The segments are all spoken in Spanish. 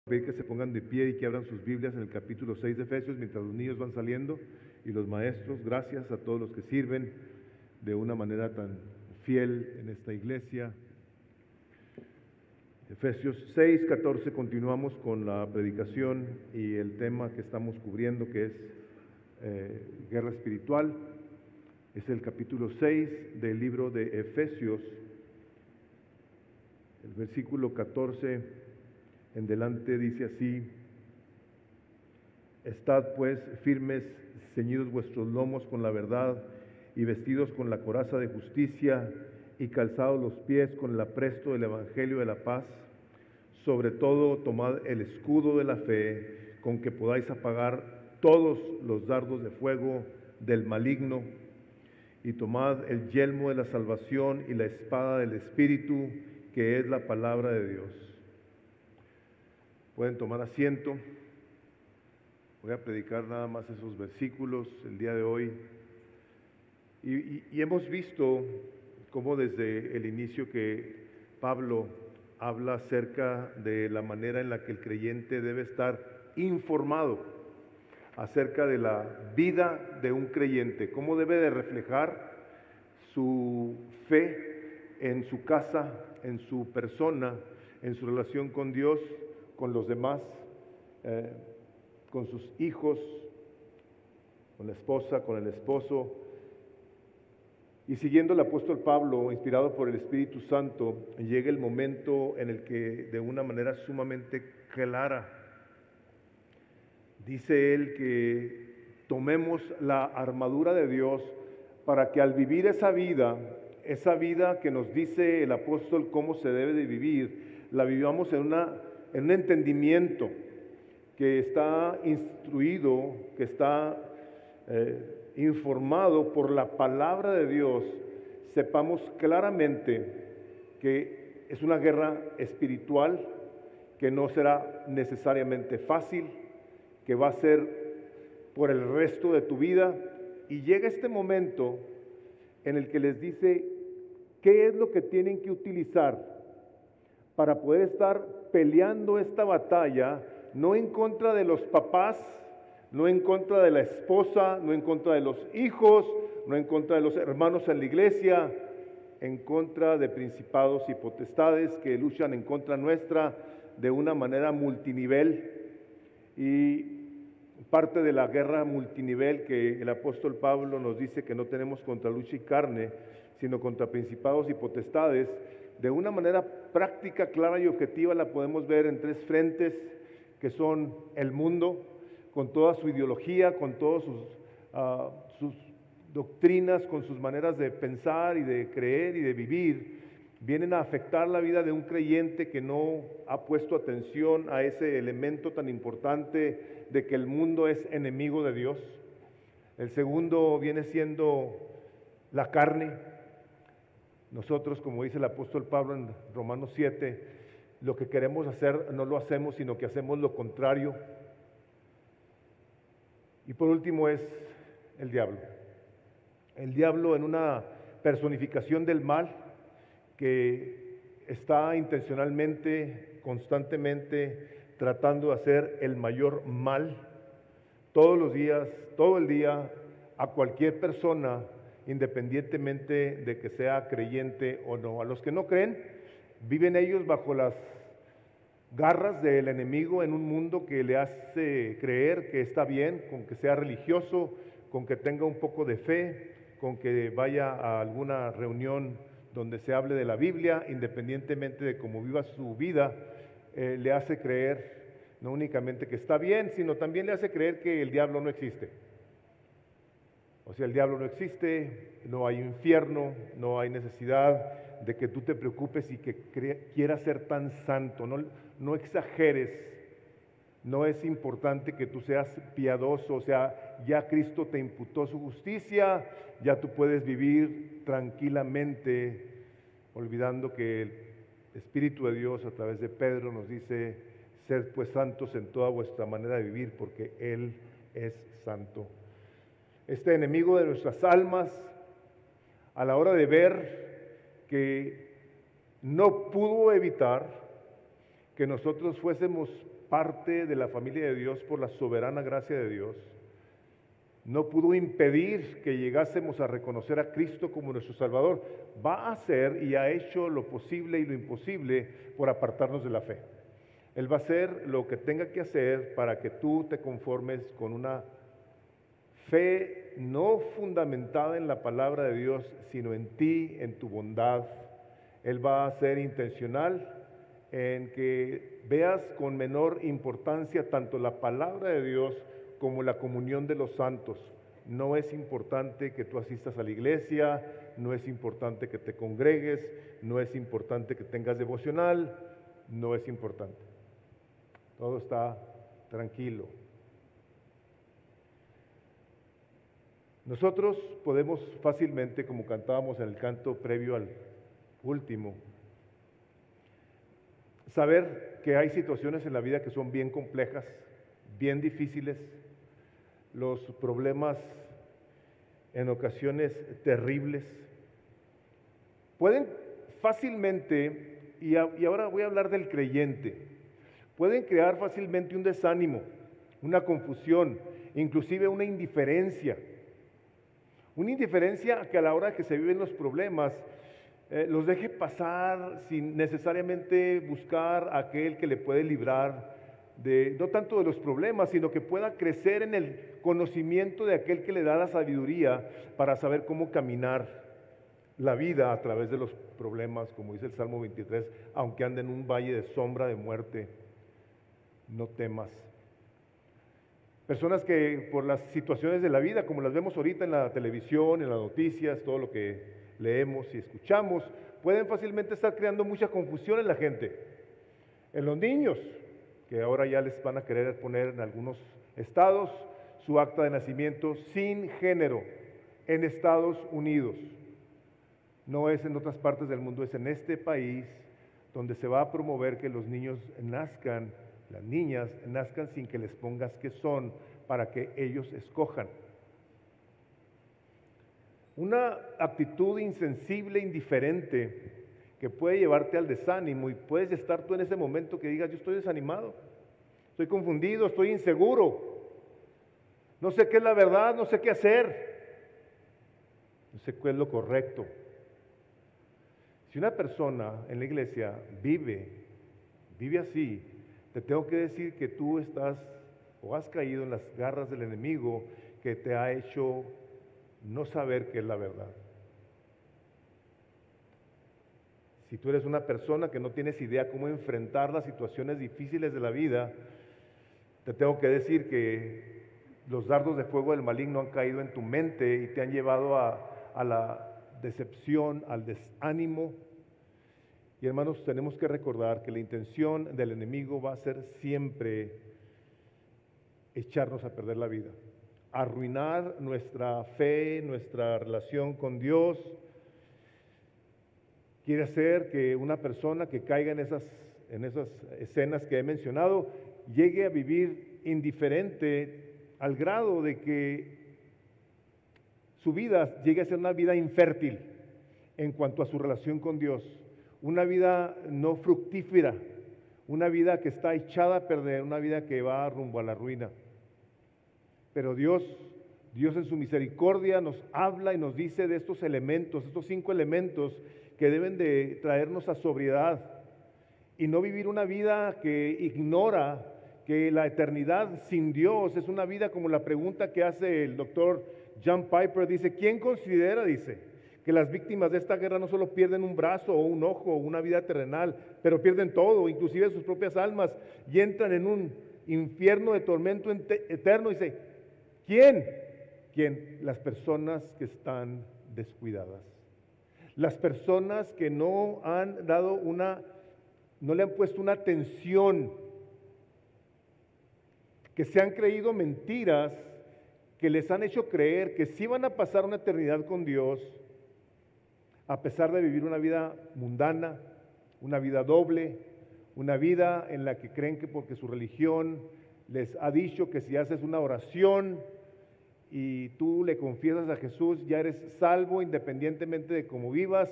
Pedir que se pongan de pie y que abran sus Biblias en el capítulo 6 de Efesios mientras los niños van saliendo y los maestros. Gracias a todos los que sirven de una manera tan fiel en esta iglesia. Efesios 6, 14, continuamos con la predicación y el tema que estamos cubriendo, que es guerra espiritual. Es el capítulo 6 del libro de Efesios, el versículo 14 en delante dice así: Estad pues firmes, ceñidos vuestros lomos con la verdad, y vestidos con la coraza de justicia, y calzados los pies con el apresto del evangelio de la paz. Sobre todo tomad el escudo de la fe, con que podáis apagar todos los dardos de fuego del maligno, y tomad el yelmo de la salvación y la espada del Espíritu, que es la palabra de Dios. Pueden tomar asiento. Voy a predicar nada más esos versículos el día de hoy. Y hemos visto cómo desde el inicio que Pablo habla acerca de la manera en la que el creyente debe estar informado acerca de la vida de un creyente, cómo debe de reflejar su fe en su casa, en su persona, en su relación con Dios, con los demás, con sus hijos, con la esposa, con el esposo. Y siguiendo el apóstol Pablo, inspirado por el Espíritu Santo, llega el momento en el que de una manera sumamente clara dice él que tomemos la armadura de Dios para que al vivir esa vida que nos dice el apóstol cómo se debe de vivir, la vivamos en un entendimiento que está instruido, que está informado por la palabra de Dios. Sepamos claramente que es una guerra espiritual, que no será necesariamente fácil, que va a ser por el resto de tu vida. Y llega este momento en el que les dice qué es lo que tienen que utilizar para poder estar peleando esta batalla, no en contra de los papás, no en contra de la esposa, no en contra de los hijos, no en contra de los hermanos en la iglesia, en contra de principados y potestades que luchan en contra nuestra de una manera multinivel. Y parte de la guerra multinivel que el apóstol Pablo nos dice que no tenemos contra lucha y carne, sino contra principados y potestades, de una manera práctica, clara y objetiva la podemos ver en tres frentes, que son el mundo, con toda su ideología, con todas sus doctrinas, con sus maneras de pensar y de creer y de vivir, vienen a afectar la vida de un creyente que no ha puesto atención a ese elemento tan importante de que el mundo es enemigo de Dios. El segundo viene siendo la carne. Nosotros, como dice el apóstol Pablo en Romanos 7, lo que queremos hacer no lo hacemos, sino que hacemos lo contrario. Y por último es el diablo. El diablo en una personificación del mal que está intencionalmente, constantemente tratando de hacer el mayor mal todos los días, todo el día, a cualquier persona, independientemente de que sea creyente o no. A los que no creen, viven ellos bajo las garras del enemigo en un mundo que le hace creer que está bien, con que sea religioso, con que tenga un poco de fe, con que vaya a alguna reunión donde se hable de la Biblia, independientemente de cómo viva su vida, le hace creer no únicamente que está bien, sino también le hace creer que el diablo no existe. O sea, el diablo no existe, no hay infierno, no hay necesidad de que tú te preocupes y que quieras ser tan santo. No exageres, no es importante que tú seas piadoso, o sea, ya Cristo te imputó su justicia, ya tú puedes vivir tranquilamente, olvidando que el Espíritu de Dios a través de Pedro nos dice: sed pues santos en toda vuestra manera de vivir, porque Él es santo. Este enemigo de nuestras almas, a la hora de ver que no pudo evitar que nosotros fuésemos parte de la familia de Dios por la soberana gracia de Dios, no pudo impedir que llegásemos a reconocer a Cristo como nuestro Salvador. Va a hacer y ha hecho lo posible y lo imposible por apartarnos de la fe. Él va a hacer lo que tenga que hacer para que tú te conformes con una fe no fundamentada en la palabra de Dios, sino en ti, en tu bondad. Él va a ser intencional en que veas con menor importancia tanto la palabra de Dios como la comunión de los santos. No es importante que tú asistas a la iglesia, no es importante que te congregues, no es importante que tengas devocional, no es importante. Todo está tranquilo. Nosotros podemos fácilmente, como cantábamos en el canto previo al último, saber que hay situaciones en la vida que son bien complejas, bien difíciles, los problemas en ocasiones terribles, pueden fácilmente, y ahora voy a hablar del creyente, pueden crear fácilmente un desánimo, una confusión, inclusive una indiferencia que a la hora que se viven los problemas, los deje pasar sin necesariamente buscar a aquel que le puede librar no tanto de los problemas, sino que pueda crecer en el conocimiento de aquel que le da la sabiduría para saber cómo caminar la vida a través de los problemas, como dice el Salmo 23, aunque ande en un valle de sombra de muerte, no temas. Personas que por las situaciones de la vida, como las vemos ahorita en la televisión, en las noticias, todo lo que leemos y escuchamos, pueden fácilmente estar creando mucha confusión en la gente. En los niños, que ahora ya les van a querer poner en algunos estados su acta de nacimiento sin género en Estados Unidos. No es en otras partes del mundo, es en este país donde se va a promover que los niños nazcan, las niñas nazcan sin que les pongas qué son, para que ellos escojan. Una actitud insensible, indiferente, que puede llevarte al desánimo, y puedes estar tú en ese momento que digas: yo estoy desanimado, estoy confundido, estoy inseguro, no sé qué es la verdad, no sé qué hacer, no sé cuál es lo correcto. Si una persona en la iglesia vive así, te tengo que decir que tú estás o has caído en las garras del enemigo que te ha hecho no saber qué es la verdad. Si tú eres una persona que no tienes idea cómo enfrentar las situaciones difíciles de la vida, te tengo que decir que los dardos de fuego del maligno han caído en tu mente y te han llevado a la decepción, al desánimo. Y hermanos, tenemos que recordar que la intención del enemigo va a ser siempre echarnos a perder la vida, arruinar nuestra fe, nuestra relación con Dios. Quiere hacer que una persona que caiga en esas escenas que he mencionado llegue a vivir indiferente al grado de que su vida llegue a ser una vida infértil en cuanto a su relación con Dios, una vida no fructífera, una vida que está echada a perder, una vida que va rumbo a la ruina. Pero Dios en su misericordia nos habla y nos dice de estos elementos, estos 5 elementos que deben de traernos a sobriedad y no vivir una vida que ignora que la eternidad sin Dios es una vida como la pregunta que hace el doctor John Piper. Dice: ¿quién considera, dice, que las víctimas de esta guerra no solo pierden un brazo o un ojo o una vida terrenal, pero pierden todo, inclusive sus propias almas, y entran en un infierno de tormento eterno? Dice: ¿quién? ¿Quién? Las personas que están descuidadas. Las personas que no le han puesto una atención, que se han creído mentiras, que les han hecho creer que sí van a pasar una eternidad con Dios, a pesar de vivir una vida mundana, una vida doble, una vida en la que creen que porque su religión les ha dicho que si haces una oración y tú le confiesas a Jesús, ya eres salvo independientemente de cómo vivas,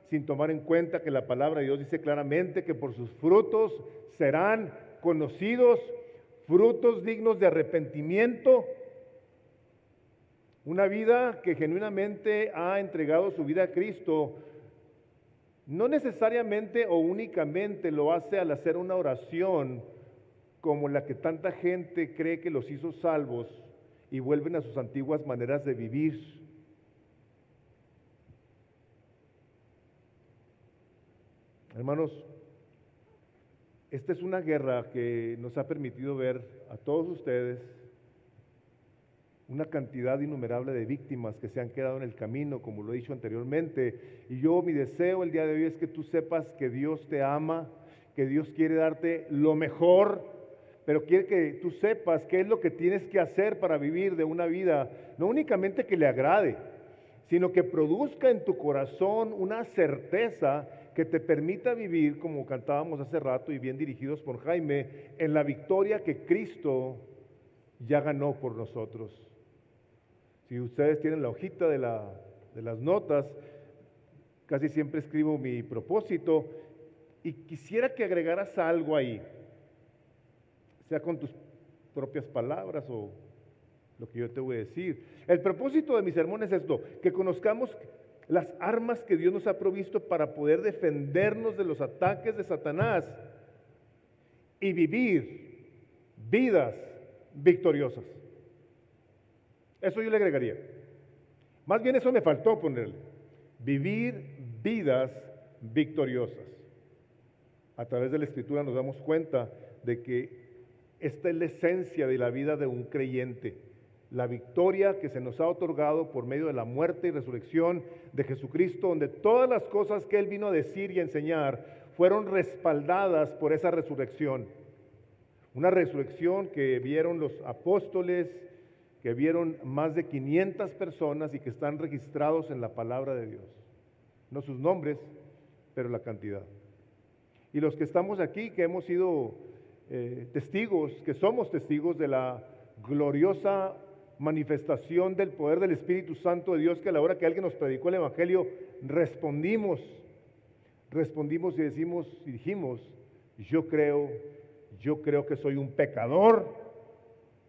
sin tomar en cuenta que la palabra de Dios dice claramente que por sus frutos serán conocidos, frutos dignos de arrepentimiento, una vida que genuinamente ha entregado su vida a Cristo, no necesariamente o únicamente lo hace al hacer una oración como la que tanta gente cree que los hizo salvos y vuelven a sus antiguas maneras de vivir. Hermanos, esta es una guerra que nos ha permitido ver a todos ustedes una cantidad innumerable de víctimas que se han quedado en el camino, como lo he dicho anteriormente. Y mi deseo el día de hoy es que tú sepas que Dios te ama, que Dios quiere darte lo mejor, pero quiere que tú sepas qué es lo que tienes que hacer para vivir de una vida, no únicamente que le agrade, sino que produzca en tu corazón una certeza que te permita vivir, como cantábamos hace rato y bien dirigidos por Jaime, en la victoria que Cristo ya ganó por nosotros. Si ustedes tienen la hojita de las notas, casi siempre escribo mi propósito y quisiera que agregaras algo ahí, sea con tus propias palabras o lo que yo te voy a decir. El propósito de mi sermón es esto: que conozcamos las armas que Dios nos ha provisto para poder defendernos de los ataques de Satanás y vivir vidas victoriosas. Eso yo le agregaría. Más bien eso me faltó ponerle. Vivir vidas victoriosas. A través de la Escritura nos damos cuenta de que esta es la esencia de la vida de un creyente. La victoria que se nos ha otorgado por medio de la muerte y resurrección de Jesucristo, donde todas las cosas que Él vino a decir y a enseñar fueron respaldadas por esa resurrección. Una resurrección que vieron los apóstoles, que vieron más de 500 personas y que están registrados en la palabra de Dios. No sus nombres, pero la cantidad. Y los que estamos aquí, que hemos sido testigos, que somos testigos de la gloriosa manifestación del poder del Espíritu Santo de Dios, que a la hora que alguien nos predicó el Evangelio, respondimos y dijimos, yo creo que soy un pecador,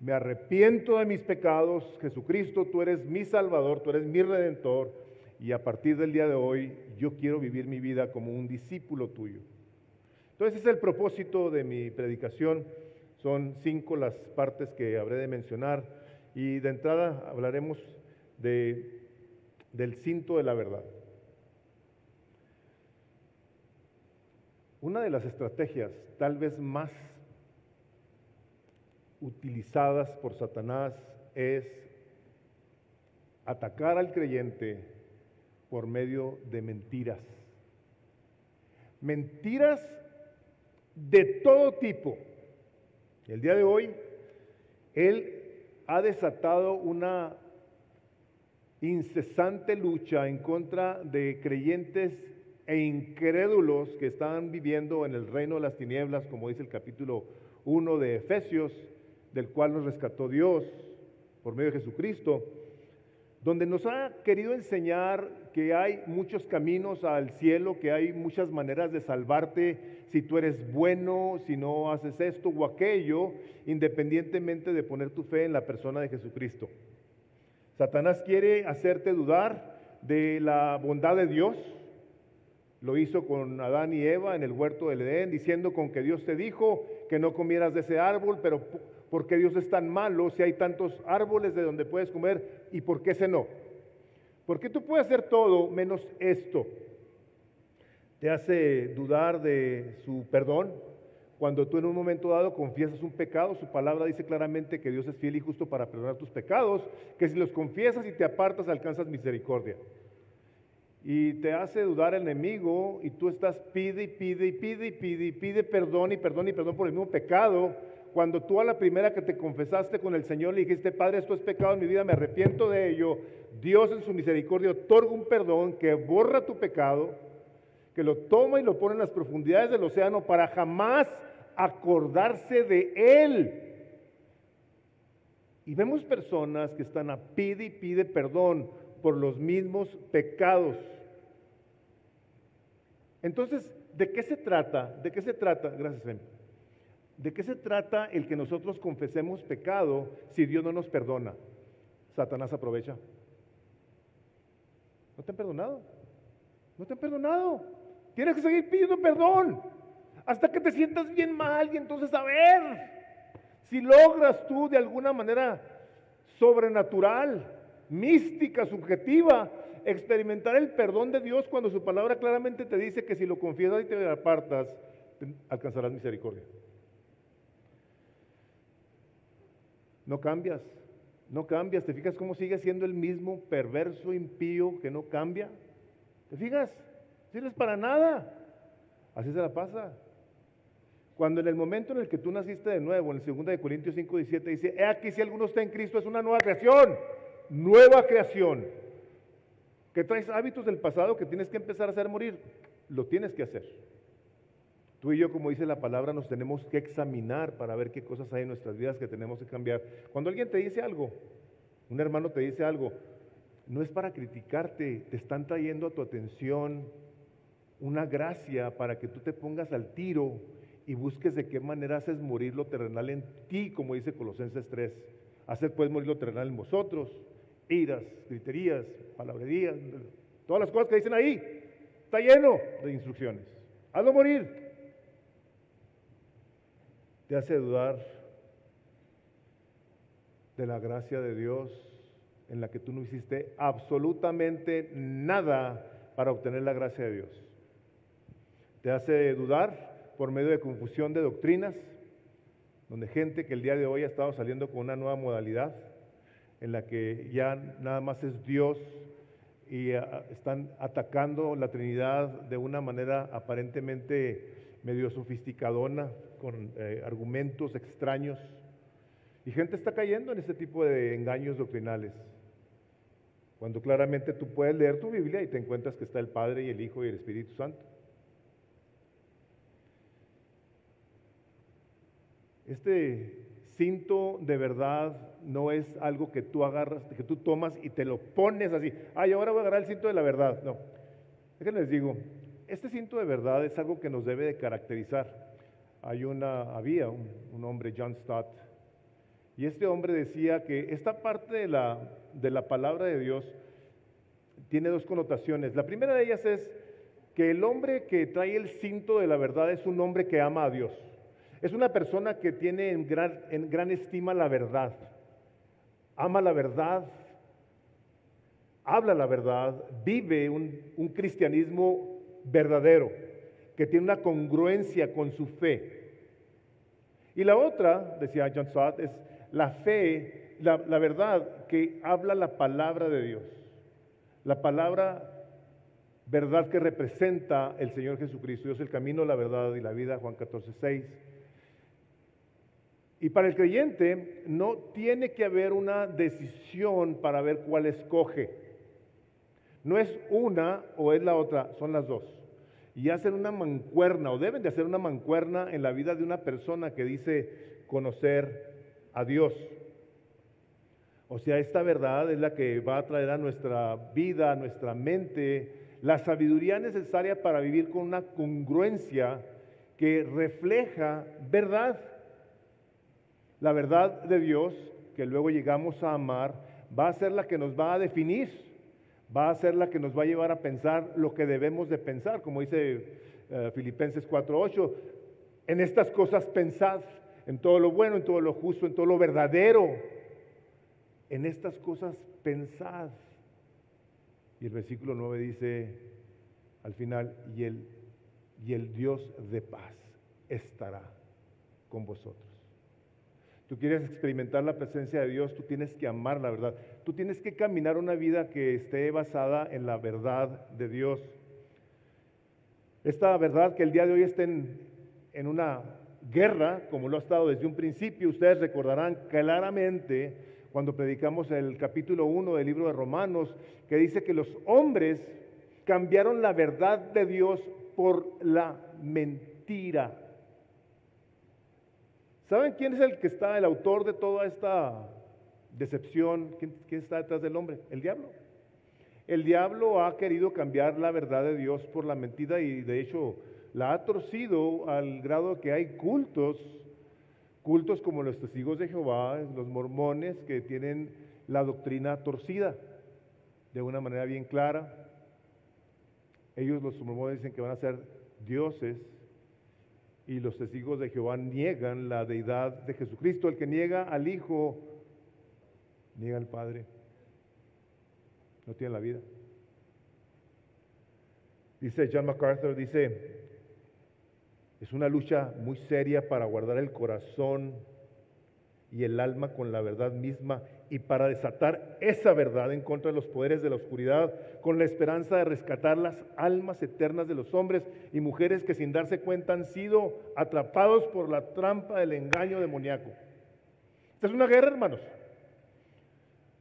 me arrepiento de mis pecados, Jesucristo, tú eres mi Salvador, tú eres mi Redentor, y a partir del día de hoy yo quiero vivir mi vida como un discípulo tuyo. Entonces ese es el propósito de mi predicación. Son 5 las partes que habré de mencionar, y de entrada hablaremos del cinto de la verdad. Una de las estrategias tal vez más utilizadas por Satanás es atacar al creyente por medio de mentiras. Mentiras de todo tipo. El día de hoy, él ha desatado una incesante lucha en contra de creyentes e incrédulos que están viviendo en el reino de las tinieblas, como dice el capítulo 1 de Efesios, del cual nos rescató Dios por medio de Jesucristo, donde nos ha querido enseñar que hay muchos caminos al cielo, que hay muchas maneras de salvarte si tú eres bueno, si no haces esto o aquello, independientemente de poner tu fe en la persona de Jesucristo. Satanás quiere hacerte dudar de la bondad de Dios. Lo hizo con Adán y Eva en el huerto del Edén, diciendo con que Dios te dijo que no comieras de ese árbol, pero ¿por qué Dios es tan malo si hay tantos árboles de donde puedes comer y por qué ese no? ¿Por qué tú puedes hacer todo menos esto? Te hace dudar de su perdón. Cuando tú en un momento dado confiesas un pecado, su palabra dice claramente que Dios es fiel y justo para perdonar tus pecados, que si los confiesas y te apartas alcanzas misericordia. Y te hace dudar el enemigo y tú estás pide perdón y perdón y perdón por el mismo pecado, cuando tú a la primera que te confesaste con el Señor le dijiste, Padre, esto es pecado en mi vida, me arrepiento de ello. Dios en su misericordia otorga un perdón que borra tu pecado, que lo toma y lo pone en las profundidades del océano para jamás acordarse de él. Y vemos personas que están a pide perdón por los mismos pecados. Entonces, ¿de qué se trata? ¿De qué se trata? Gracias, Em. ¿De qué se trata el que nosotros confesemos pecado si Dios no nos perdona? Satanás aprovecha. ¿No te han perdonado? ¿No te han perdonado? Tienes que seguir pidiendo perdón hasta que te sientas bien mal y entonces a ver si logras tú de alguna manera sobrenatural, mística, subjetiva, experimentar el perdón de Dios cuando su palabra claramente te dice que si lo confiesas y te apartas, alcanzarás misericordia. No cambias, no cambias. ¿Te fijas cómo sigue siendo el mismo perverso, impío, que no cambia? ¿Te fijas? No sirves para nada. Así se la pasa. Cuando en el momento en el que tú naciste de nuevo, en 2 Corintios 5:17 dice, he aquí si alguno está en Cristo, es una nueva creación, nueva creación. Que traes hábitos del pasado que tienes que empezar a hacer morir, lo tienes que hacer. Tú y yo, como dice la palabra, nos tenemos que examinar para ver qué cosas hay en nuestras vidas que tenemos que cambiar. Cuando alguien te dice algo, un hermano te dice algo, no es para criticarte, te están trayendo a tu atención una gracia para que tú te pongas al tiro y busques de qué manera haces morir lo terrenal en ti, como dice Colosenses 3. Hacer pues morir lo terrenal en vosotros, iras, griterías, palabrerías, todas las cosas que dicen ahí, está lleno de instrucciones. Hazlo morir. Te hace dudar de la gracia de Dios en la que tú no hiciste absolutamente nada para obtener la gracia de Dios. Te hace dudar por medio de confusión de doctrinas, donde gente que el día de hoy ha estado saliendo con una nueva modalidad, en la que ya nada más es Dios y están atacando la Trinidad de una manera aparentemente medio sofisticadona, con argumentos extraños. Y gente está cayendo en este tipo de engaños doctrinales. Cuando claramente tú puedes leer tu Biblia y te encuentras que está el Padre y el Hijo y el Espíritu Santo. Este cinto de verdad no es algo que tú agarras, que tú tomas y te lo pones así. Ay, ahora voy a agarrar el cinto de la verdad. No. Déjenme les digo, este cinto de verdad es algo que nos debe de caracterizar. Había un hombre, John Stott, y este hombre decía que esta parte de la palabra de Dios tiene dos connotaciones. La primera de ellas es que el hombre que trae el cinto de la verdad es un hombre que ama a Dios. Es una persona que tiene en gran estima la verdad. Ama la verdad, habla la verdad, vive un cristianismo verdadero, que tiene una congruencia con su fe. Y la otra, decía John Stott, es la fe, la verdad que habla la palabra de Dios. La palabra verdad que representa el Señor Jesucristo. Yo soy el camino, la verdad y la vida, Juan 14:6. Y para el creyente no tiene que haber una decisión para ver cuál escoge. No es una o es la otra, son las dos. Y hacen una mancuerna, o deben de hacer una mancuerna en la vida de una persona que dice conocer a Dios. O sea, esta verdad es la que va a traer a nuestra vida, a nuestra mente, la sabiduría necesaria para vivir con una congruencia que refleja verdad. La verdad de Dios, que luego llegamos a amar, va a ser la que nos va a definir. Va a ser la que nos va a llevar a pensar lo que debemos de pensar, como dice Filipenses 4:8. En estas cosas pensad, en todo lo bueno, en todo lo justo, en todo lo verdadero. En estas cosas pensad. Y el versículo 9 dice al final, y el Dios de paz estará con vosotros. Tú quieres experimentar la presencia de Dios, tú tienes que amar la verdad. Tú tienes que caminar una vida que esté basada en la verdad de Dios. Esta verdad que el día de hoy está en una guerra, como lo ha estado desde un principio. Ustedes recordarán claramente cuando predicamos el capítulo 1 del libro de Romanos, que dice que los hombres cambiaron la verdad de Dios por la mentira. ¿Saben quién es el autor de toda esta decepción? ¿Quién está detrás del hombre? El diablo. El diablo ha querido cambiar la verdad de Dios por la mentira y de hecho la ha torcido al grado que hay cultos Cultos como los testigos de Jehová, los mormones, que tienen la doctrina torcida de una manera bien clara. Ellos, los mormones, dicen que van a ser dioses, y los testigos de Jehová niegan la deidad de Jesucristo. El que niega al Hijo, niega al Padre. No tiene la vida. Dice John MacArthur, dice, es una lucha muy seria para guardar el corazón y el alma con la verdad misma y para desatar esa verdad en contra de los poderes de la oscuridad, con la esperanza de rescatar las almas eternas de los hombres y mujeres que sin darse cuenta han sido atrapados por la trampa del engaño demoníaco. Esta es una guerra, hermanos.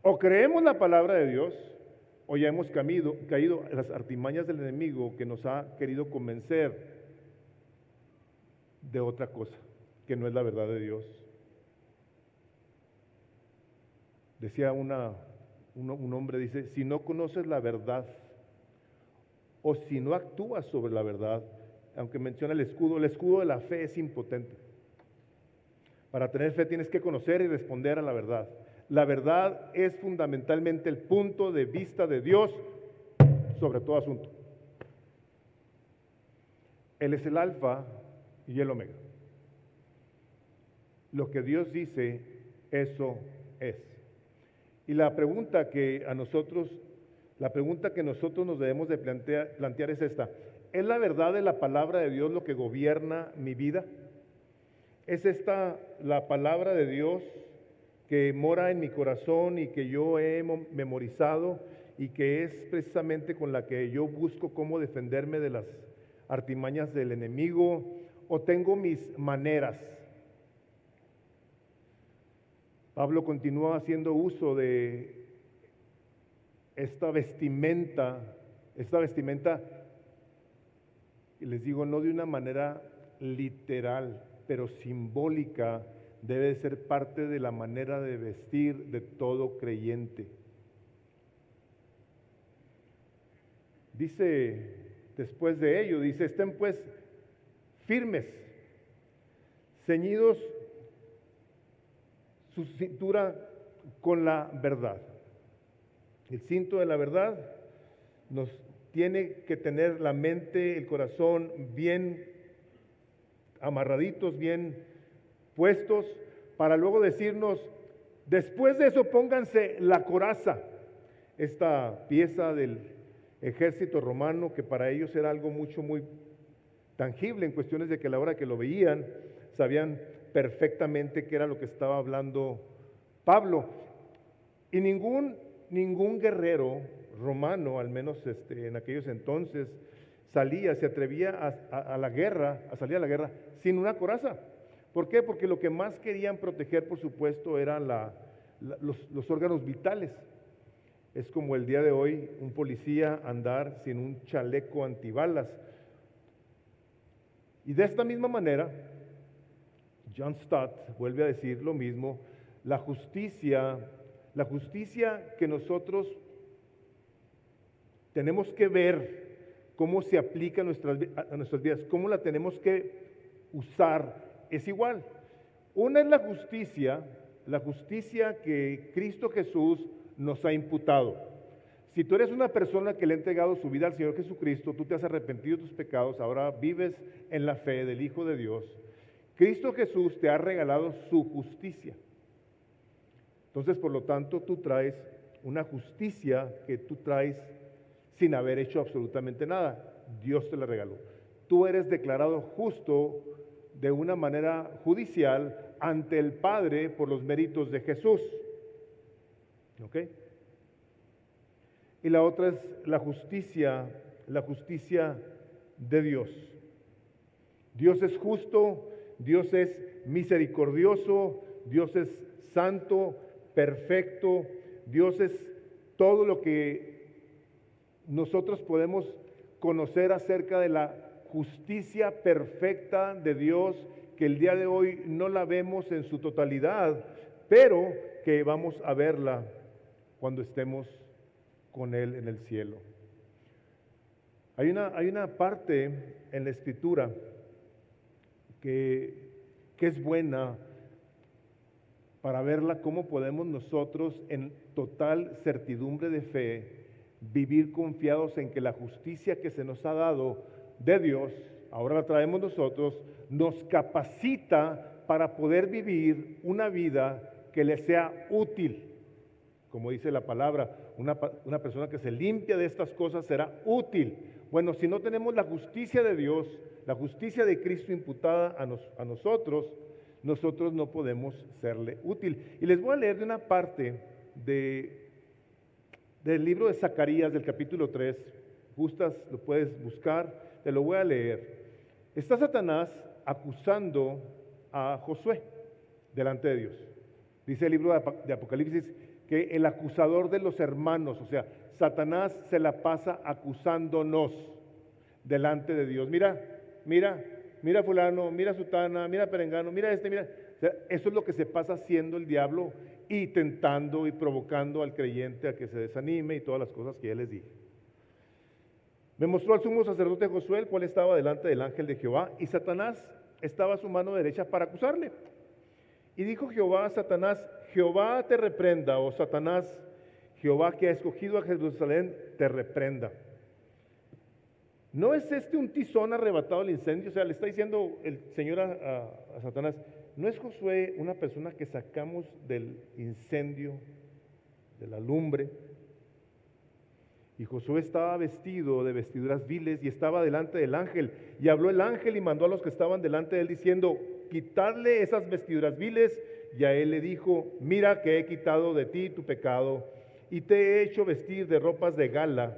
O creemos la palabra de Dios, o ya hemos caído en las artimañas del enemigo que nos ha querido convencer de otra cosa, que no es la verdad de Dios. Decía un hombre, dice, si no conoces la verdad, o si no actúas sobre la verdad, aunque menciona el escudo de la fe es impotente. Para tener fe tienes que conocer y responder a la verdad. La verdad es fundamentalmente el punto de vista de Dios sobre todo asunto. Él es el alfa y el omega. Lo que Dios dice, eso es. Y la pregunta que nosotros nos debemos de plantear es esta: ¿es la verdad de la palabra de Dios lo que gobierna mi vida? ¿Es esta la palabra de Dios que mora en mi corazón y que yo he memorizado y que es precisamente con la que yo busco cómo defenderme de las artimañas del enemigo? ¿O tengo mis maneras? Pablo continúa haciendo uso de esta vestimenta, y les digo, no de una manera literal, pero simbólica, debe de ser parte de la manera de vestir de todo creyente. Dice, después de ello, dice, estén pues firmes, ceñidos su cintura con la verdad. El cinto de la verdad nos tiene que tener la mente, el corazón bien amarraditos, bien puestos, para luego decirnos, después de eso pónganse la coraza, esta pieza del ejército romano que para ellos era algo muy tangible, en cuestiones de que a la hora que lo veían sabían perfectamente qué era lo que estaba hablando Pablo. Y ningún guerrero romano, al menos en aquellos entonces, se atrevía a salir a la guerra sin una coraza. ¿Por qué? Porque lo que más querían proteger, por supuesto, eran los órganos vitales. Es como el día de hoy un policía andar sin un chaleco antibalas. Y de esta misma manera, John Stott vuelve a decir lo mismo: la justicia que nosotros tenemos que ver cómo se aplica a nuestras vidas, cómo la tenemos que usar, es igual. Una es la justicia que Cristo Jesús nos ha imputado. Si tú eres una persona que le ha entregado su vida al Señor Jesucristo, tú te has arrepentido de tus pecados, ahora vives en la fe del Hijo de Dios, Cristo Jesús te ha regalado su justicia. Entonces, por lo tanto, tú traes una justicia que tú traes sin haber hecho absolutamente nada. Dios te la regaló. Tú eres declarado justo de una manera judicial ante el Padre por los méritos de Jesús. ¿Ok? Y la otra es la justicia de Dios. Dios es justo, Dios es misericordioso, Dios es santo, perfecto, Dios es todo lo que nosotros podemos conocer acerca de la justicia perfecta de Dios, que el día de hoy no la vemos en su totalidad, pero que vamos a verla cuando estemos con Él en el cielo. Hay una parte en la Escritura que es buena para verla cómo podemos nosotros en total certidumbre de fe vivir confiados en que la justicia que se nos ha dado de Dios, ahora la traemos nosotros, nos capacita para poder vivir una vida que le sea útil. Como dice la palabra, una persona que se limpia de estas cosas será útil. Bueno, si no tenemos la justicia de Dios, la justicia de Cristo imputada a nosotros no podemos serle útil. Y les voy a leer de una parte del libro de Zacarías, del capítulo 3. Gustas, lo puedes buscar, te lo voy a leer. Está Satanás acusando a Josué delante de Dios. Dice el libro de Apocalipsis que el acusador de los hermanos, o sea, Satanás se la pasa acusándonos delante de Dios. Mira fulano, mira sutana, mira perengano, mira este, mira. O sea, eso es lo que se pasa haciendo el diablo y tentando y provocando al creyente a que se desanime y todas las cosas que ya les dije. Me mostró al sumo sacerdote Josué, el cual estaba delante del ángel de Jehová, y Satanás estaba a su mano derecha para acusarle. Y dijo Jehová a Satanás: Jehová te reprenda, o Satanás, Jehová que ha escogido a Jerusalén te reprenda. ¿No es este un tizón arrebatado al incendio? O sea, le está diciendo el Señor a Satanás: ¿no es Josué una persona que sacamos del incendio, de la lumbre? Y Josué estaba vestido de vestiduras viles y estaba delante del ángel. Y habló el ángel y mandó a los que estaban delante de él diciendo: quitadle esas vestiduras viles. Y a él le dijo: mira que he quitado de ti tu pecado y te he hecho vestir de ropas de gala.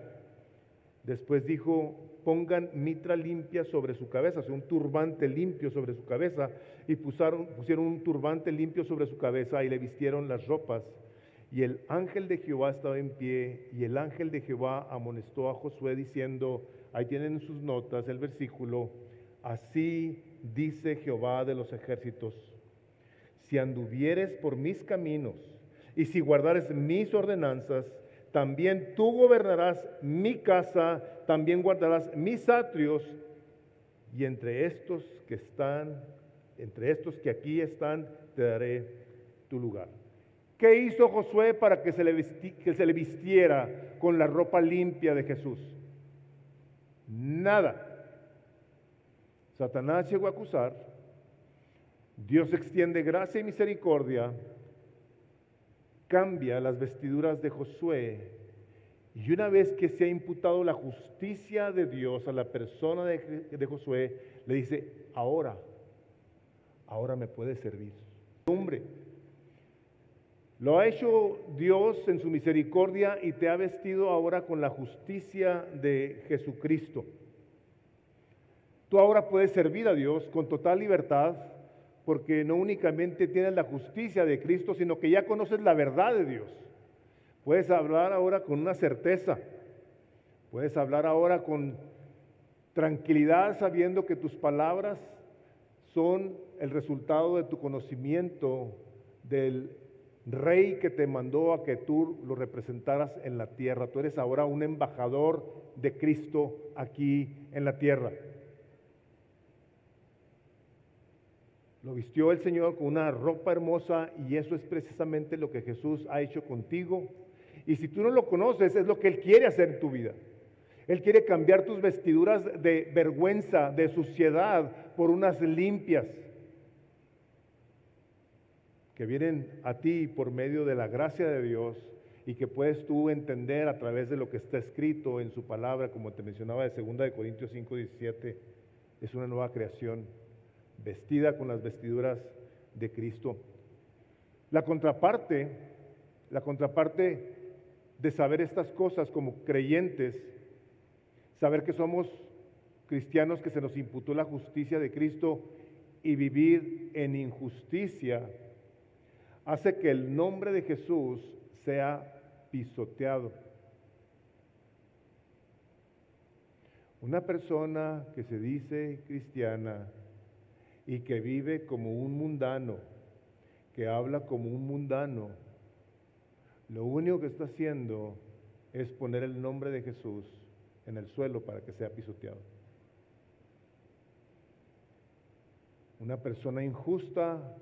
Después dijo: pongan mitra limpia sobre su cabeza, o sea, un turbante limpio sobre su cabeza. Y pusieron un turbante limpio sobre su cabeza y le vistieron las ropas. Y el ángel de Jehová estaba en pie, y el ángel de Jehová amonestó a Josué diciendo, ahí tienen en sus notas el versículo: así dice Jehová de los ejércitos, si anduvieres por mis caminos y si guardares mis ordenanzas, también tú gobernarás mi casa, también guardarás mis atrios, y entre estos que aquí están, te daré tu lugar. ¿Qué hizo Josué para que se le vistiera con la ropa limpia de Jesús? Nada. Satanás llegó a acusar, Dios extiende gracia y misericordia, cambia las vestiduras de Josué, y una vez que se ha imputado la justicia de Dios a la persona de Josué, le dice: ahora me puede servir. Hombre, lo ha hecho Dios en su misericordia y te ha vestido ahora con la justicia de Jesucristo. Tú ahora puedes servir a Dios con total libertad, porque no únicamente tienes la justicia de Cristo, sino que ya conoces la verdad de Dios. Puedes hablar ahora con una certeza, puedes hablar ahora con tranquilidad, sabiendo que tus palabras son el resultado de tu conocimiento del Rey que te mandó a que tú lo representaras en la tierra. Tú eres ahora un embajador de Cristo aquí en la tierra. Lo vistió el Señor con una ropa hermosa, y eso es precisamente lo que Jesús ha hecho contigo. Y si tú no lo conoces, es lo que Él quiere hacer en tu vida. Él quiere cambiar tus vestiduras de vergüenza, de suciedad, por unas limpias, que vienen a ti por medio de la gracia de Dios, y que puedes tú entender a través de lo que está escrito en su palabra, como te mencionaba de 2 de Corintios 5:17, es una nueva creación, vestida con las vestiduras de Cristo. La contraparte de saber estas cosas como creyentes, saber que somos cristianos, que se nos imputó la justicia de Cristo, y vivir en injusticia, hace que el nombre de Jesús sea pisoteado. Una persona que se dice cristiana y que vive como un mundano, que habla como un mundano, lo único que está haciendo es poner el nombre de Jesús en el suelo para que sea pisoteado. Una persona injusta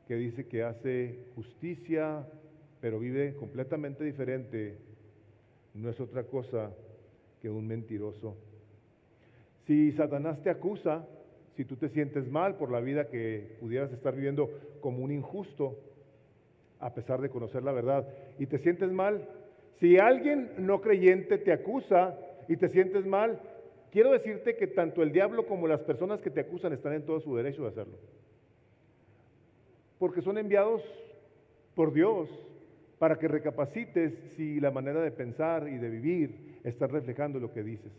que dice que hace justicia, pero vive completamente diferente, no es otra cosa que un mentiroso. Si Satanás te acusa, si tú te sientes mal por la vida que pudieras estar viviendo como un injusto, a pesar de conocer la verdad, y te sientes mal, si alguien no creyente te acusa y te sientes mal, quiero decirte que tanto el diablo como las personas que te acusan están en todo su derecho de hacerlo. Porque son enviados por Dios para que recapacites si la manera de pensar y de vivir está reflejando lo que dices.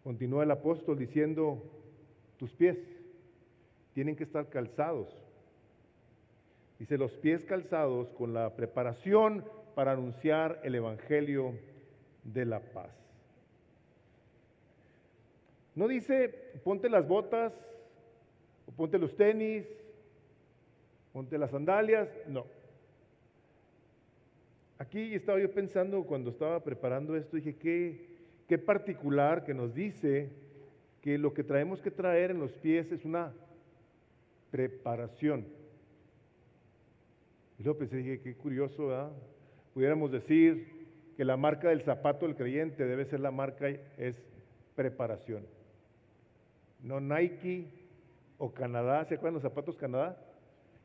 Continúa el apóstol diciendo, tus pies tienen que estar calzados. Dice, los pies calzados con la preparación para anunciar el evangelio de la paz. No dice, ponte las botas, o ponte los tenis, ponte las sandalias, no. Aquí estaba yo pensando cuando estaba preparando esto, dije, qué particular que nos dice que lo que traemos que traer en los pies es una preparación. Y luego pensé, dije, qué curioso, ¿verdad? Pudiéramos decir que la marca del zapato del creyente debe ser la marca, es preparación. No Nike o Canadá, ¿se acuerdan los zapatos Canadá?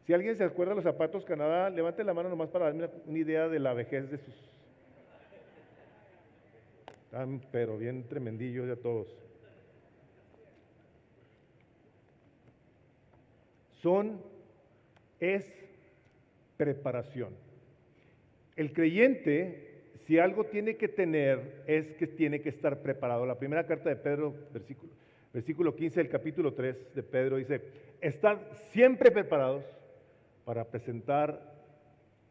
Si alguien se acuerda de los zapatos Canadá, levante la mano nomás para darme una idea de la vejez de sus... Están, pero bien tremendillos ya todos. Es preparación. El creyente, si algo tiene que tener, es que tiene que estar preparado. La primera carta de Pedro, versículo 15 del capítulo 3 de Pedro dice, estad siempre preparados para presentar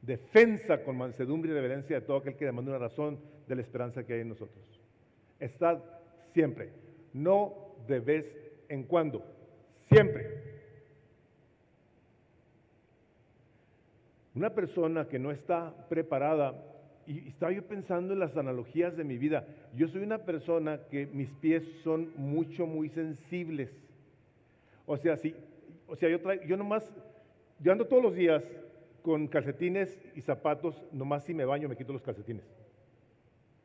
defensa con mansedumbre y reverencia de todo aquel que demanda una razón de la esperanza que hay en nosotros. Estad siempre, no de vez en cuando, siempre. Una persona que no está preparada, y estaba yo pensando en las analogías de mi vida, yo soy una persona que mis pies son muy sensibles. O sea, yo ando todos los días con calcetines y zapatos, nomás si me baño me quito los calcetines.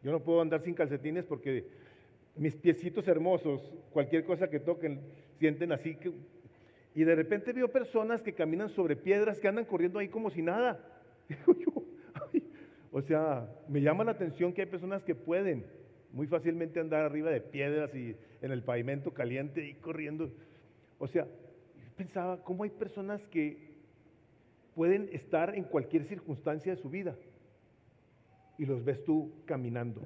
Yo no puedo andar sin calcetines porque mis piecitos hermosos, cualquier cosa que toquen, sienten así que... Y de repente veo personas que caminan sobre piedras, que andan corriendo ahí como si nada. Digo yo, o sea, me llama la atención que hay personas que pueden muy fácilmente andar arriba de piedras y en el pavimento caliente y corriendo. O sea, pensaba, ¿cómo hay personas que pueden estar en cualquier circunstancia de su vida? Y los ves tú caminando.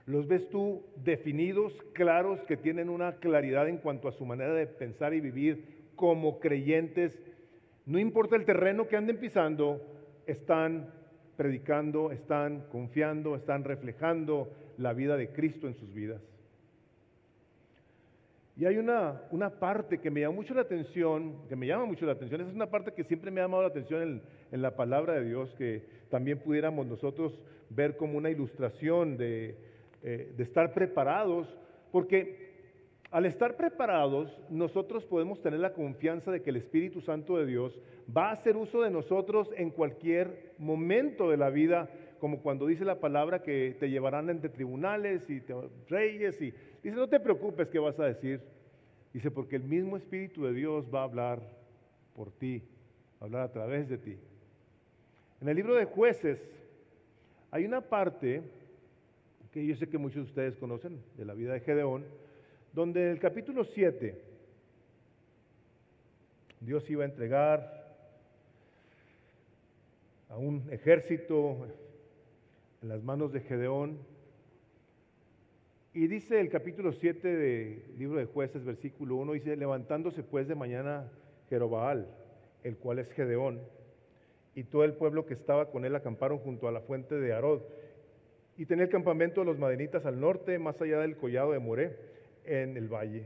Los ves tú definidos, claros, que tienen una claridad en cuanto a su manera de pensar y vivir como creyentes. No importa el terreno que anden pisando, están predicando, están confiando, están reflejando la vida de Cristo en sus vidas. Y hay una parte que me llama mucho la atención, esa es una parte que siempre me ha llamado la atención en la palabra de Dios, que también pudiéramos nosotros ver como una ilustración de estar preparados, porque al estar preparados nosotros podemos tener la confianza de que el Espíritu Santo de Dios va a hacer uso de nosotros en cualquier momento de la vida, como cuando dice la palabra que te llevarán ante tribunales y reyes, y dice, no te preocupes, ¿qué vas a decir? Dice, porque el mismo Espíritu de Dios va a hablar por ti, va a hablar a través de ti. En el libro de Jueces hay una parte que yo sé que muchos de ustedes conocen, de la vida de Gedeón, donde en el capítulo 7 Dios iba a entregar a un ejército en las manos de Gedeón. Y dice el capítulo 7 del libro de Jueces, versículo 1, dice, levantándose pues de mañana Jerobaal, el cual es Gedeón, y todo el pueblo que estaba con él acamparon junto a la fuente de Arod, y tenía el campamento de los madianitas al norte, más allá del collado de Moré, en el valle.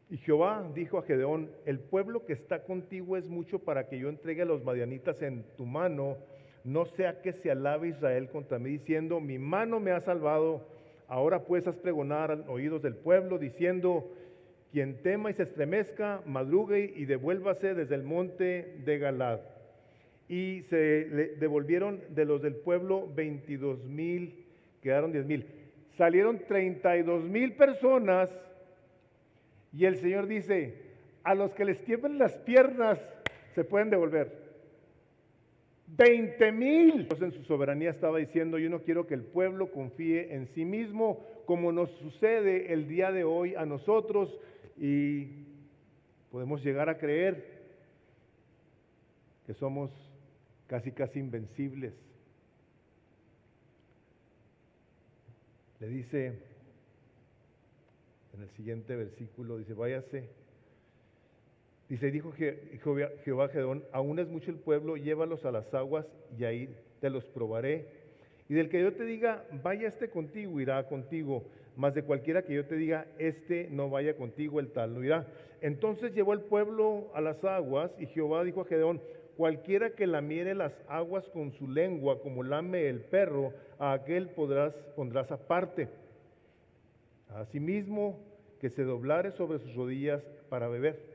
Y Jehová dijo a Gedeón, el pueblo que está contigo es mucho para que yo entregue a los madianitas en tu mano, no sea que se alabe Israel contra mí, diciendo, mi mano me ha salvado. Ahora pues haz pregonar a oídos del pueblo, diciendo, Quien tema y se estremezca, madrugue y devuélvase desde el monte de Galad. Y se le devolvieron de los del pueblo 22,000, quedaron 10,000. Salieron 32,000 personas y el Señor dice, a los que les tiemblen las piernas se pueden devolver. 20,000. Dios en su soberanía estaba diciendo, yo no quiero que el pueblo confíe en sí mismo, como nos sucede el día de hoy a nosotros, y podemos llegar a creer que somos casi invencibles. Le dice en el siguiente versículo, dice, váyase. Dice, dijo Jehová a Gedeón, aún es mucho el pueblo, llévalos a las aguas y ahí te los probaré. Y del que yo te diga, vaya este contigo, irá contigo. Mas de cualquiera que yo te diga, este no vaya contigo, el tal no irá. Entonces llevó el pueblo a las aguas y Jehová dijo a Gedeón, cualquiera que lamiere las aguas con su lengua, como lame el perro, a aquel pondrás aparte. Asimismo, que se doblare sobre sus rodillas para beber.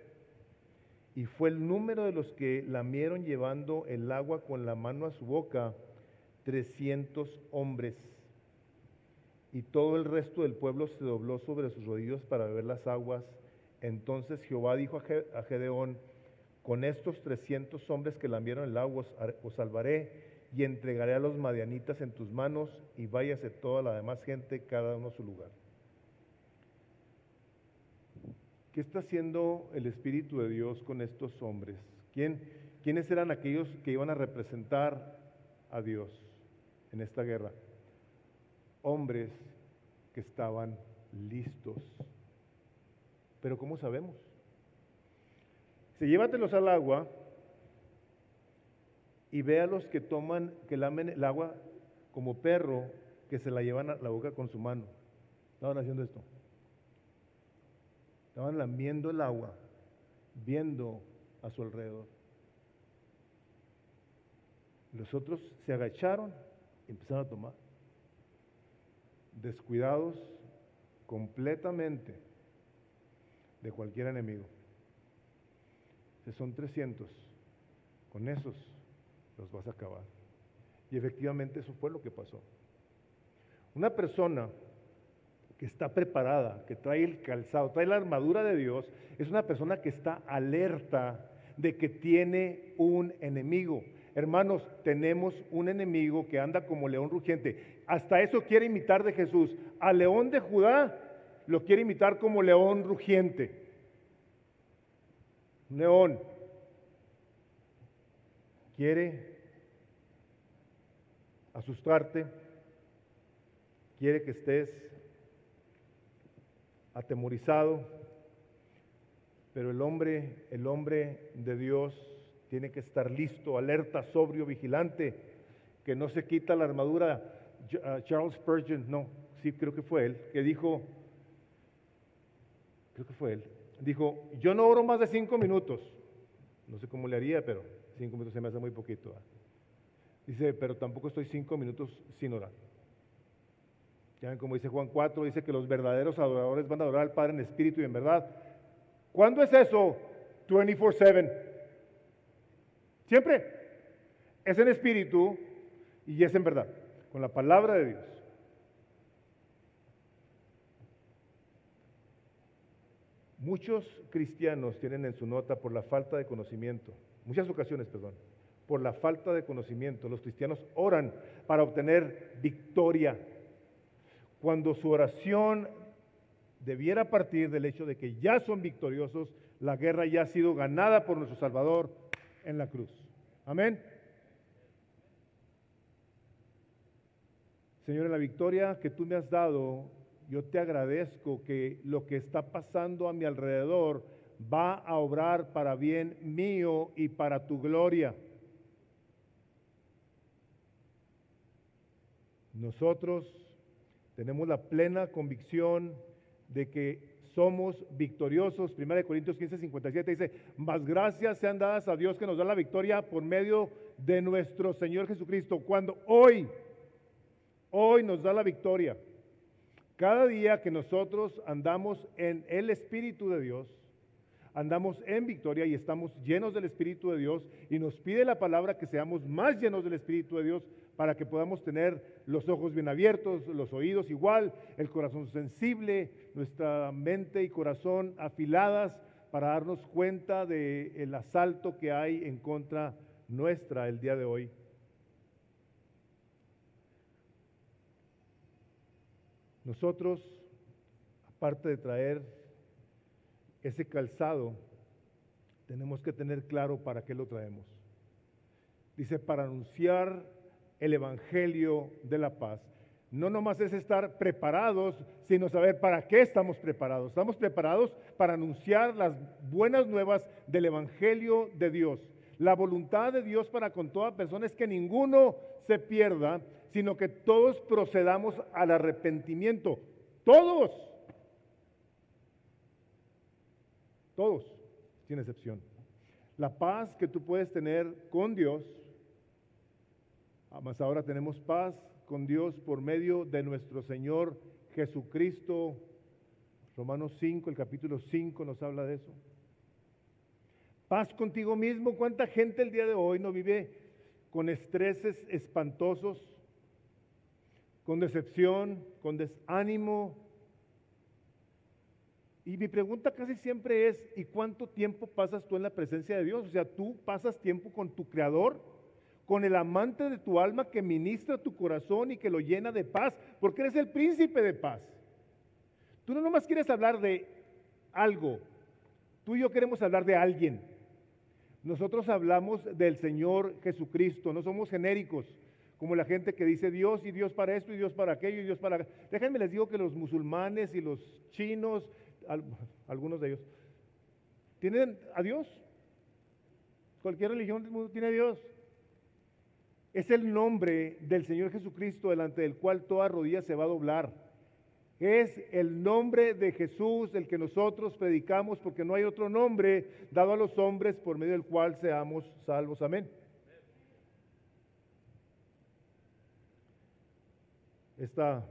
Y fue el número de los que lamieron llevando el agua con la mano a su boca, 300 hombres. Y todo el resto del pueblo se dobló sobre sus rodillas para beber las aguas. Entonces Jehová dijo a Gedeón, con estos 300 hombres que lamieron el agua os salvaré y entregaré a los madianitas en tus manos y váyase toda la demás gente, cada uno a su lugar. ¿Qué está haciendo el Espíritu de Dios con estos hombres? ¿Quiénes eran aquellos que iban a representar a Dios en esta guerra? Hombres que estaban listos. Pero ¿cómo sabemos? Llévatelos al agua y ve a los que lamen el agua como perro, que se la llevan a la boca con su mano. Estaban haciendo esto. Estaban lamiendo el agua, viendo a su alrededor. Los otros se agacharon y empezaron a tomar. Descuidados completamente de cualquier enemigo. Son 300, con esos los vas a acabar. Y efectivamente eso fue lo que pasó. Una persona que está preparada, que trae el calzado, trae la armadura de Dios, es una persona que está alerta de que tiene un enemigo. Hermanos, tenemos un enemigo que anda como león rugiente. Hasta eso quiere imitar de Jesús. Al león de Judá lo quiere imitar como león rugiente. Un león quiere asustarte, quiere que estés atemorizado, pero el hombre de Dios tiene que estar listo, alerta, sobrio, vigilante, que no se quita la armadura. Charles Spurgeon, creo que fue él, que dijo, dijo, yo no oro más de 5 minutos, no sé cómo le haría, pero 5 minutos se me hace muy poquito. Dice, pero tampoco estoy 5 minutos sin orar. Ya ven como dice Juan 4, dice que los verdaderos adoradores van a adorar al Padre en espíritu y en verdad. ¿Cuándo es eso? 24/7. Siempre. Es en espíritu y es en verdad, con la palabra de Dios. Muchos cristianos tienen en su nota por la falta de conocimiento, muchas ocasiones, por la falta de conocimiento. Los cristianos oran para obtener victoria, cuando su oración debiera partir del hecho de que ya son victoriosos, la guerra ya ha sido ganada por nuestro Salvador en la cruz. Amén. Señor, en la victoria que tú me has dado, yo te agradezco que lo que está pasando a mi alrededor va a obrar para bien mío y para tu gloria. Nosotros tenemos la plena convicción de que somos victoriosos. 1 Corintios 15:57 dice, mas gracias sean dadas a Dios que nos da la victoria por medio de nuestro Señor Jesucristo. Cuando hoy nos da la victoria. Cada día que nosotros andamos en el Espíritu de Dios, andamos en victoria y estamos llenos del Espíritu de Dios, y nos pide la palabra que seamos más llenos del Espíritu de Dios para que podamos tener los ojos bien abiertos, los oídos igual, el corazón sensible, nuestra mente y corazón afiladas para darnos cuenta del asalto que hay en contra nuestra el día de hoy. Nosotros, aparte de traer ese calzado, tenemos que tener claro para qué lo traemos. Dice, para anunciar el Evangelio de la paz. No nomás es estar preparados, sino saber para qué estamos preparados. Estamos preparados para anunciar las buenas nuevas del Evangelio de Dios. La voluntad de Dios para con toda persona es que ninguno se pierda, sino que todos procedamos al arrepentimiento. Todos, sin excepción. La paz que tú puedes tener con Dios, más ahora tenemos paz con Dios por medio de nuestro Señor Jesucristo. Romanos 5, el capítulo 5 nos habla de eso. Paz contigo mismo. ¿Cuánta gente el día de hoy no vive con estreses espantosos, con decepción, con desánimo? Y mi pregunta casi siempre es, ¿y cuánto tiempo pasas tú en la presencia de Dios? O sea, tú pasas tiempo con tu Creador, con el amante de tu alma que ministra tu corazón y que lo llena de paz, porque eres el príncipe de paz. Tú no nomás quieres hablar de algo, tú y yo queremos hablar de alguien. Nosotros hablamos del Señor Jesucristo, no somos genéricos, como la gente que dice Dios y Dios para esto y Dios para aquello y Dios para... Déjenme les digo que los musulmanes y los chinos, algunos de ellos, tienen a Dios. Cualquier religión del mundo tiene a Dios. Es el nombre del Señor Jesucristo delante del cual toda rodilla se va a doblar. Es el nombre de Jesús el que nosotros predicamos, porque no hay otro nombre dado a los hombres por medio del cual seamos salvos. Amén. Esta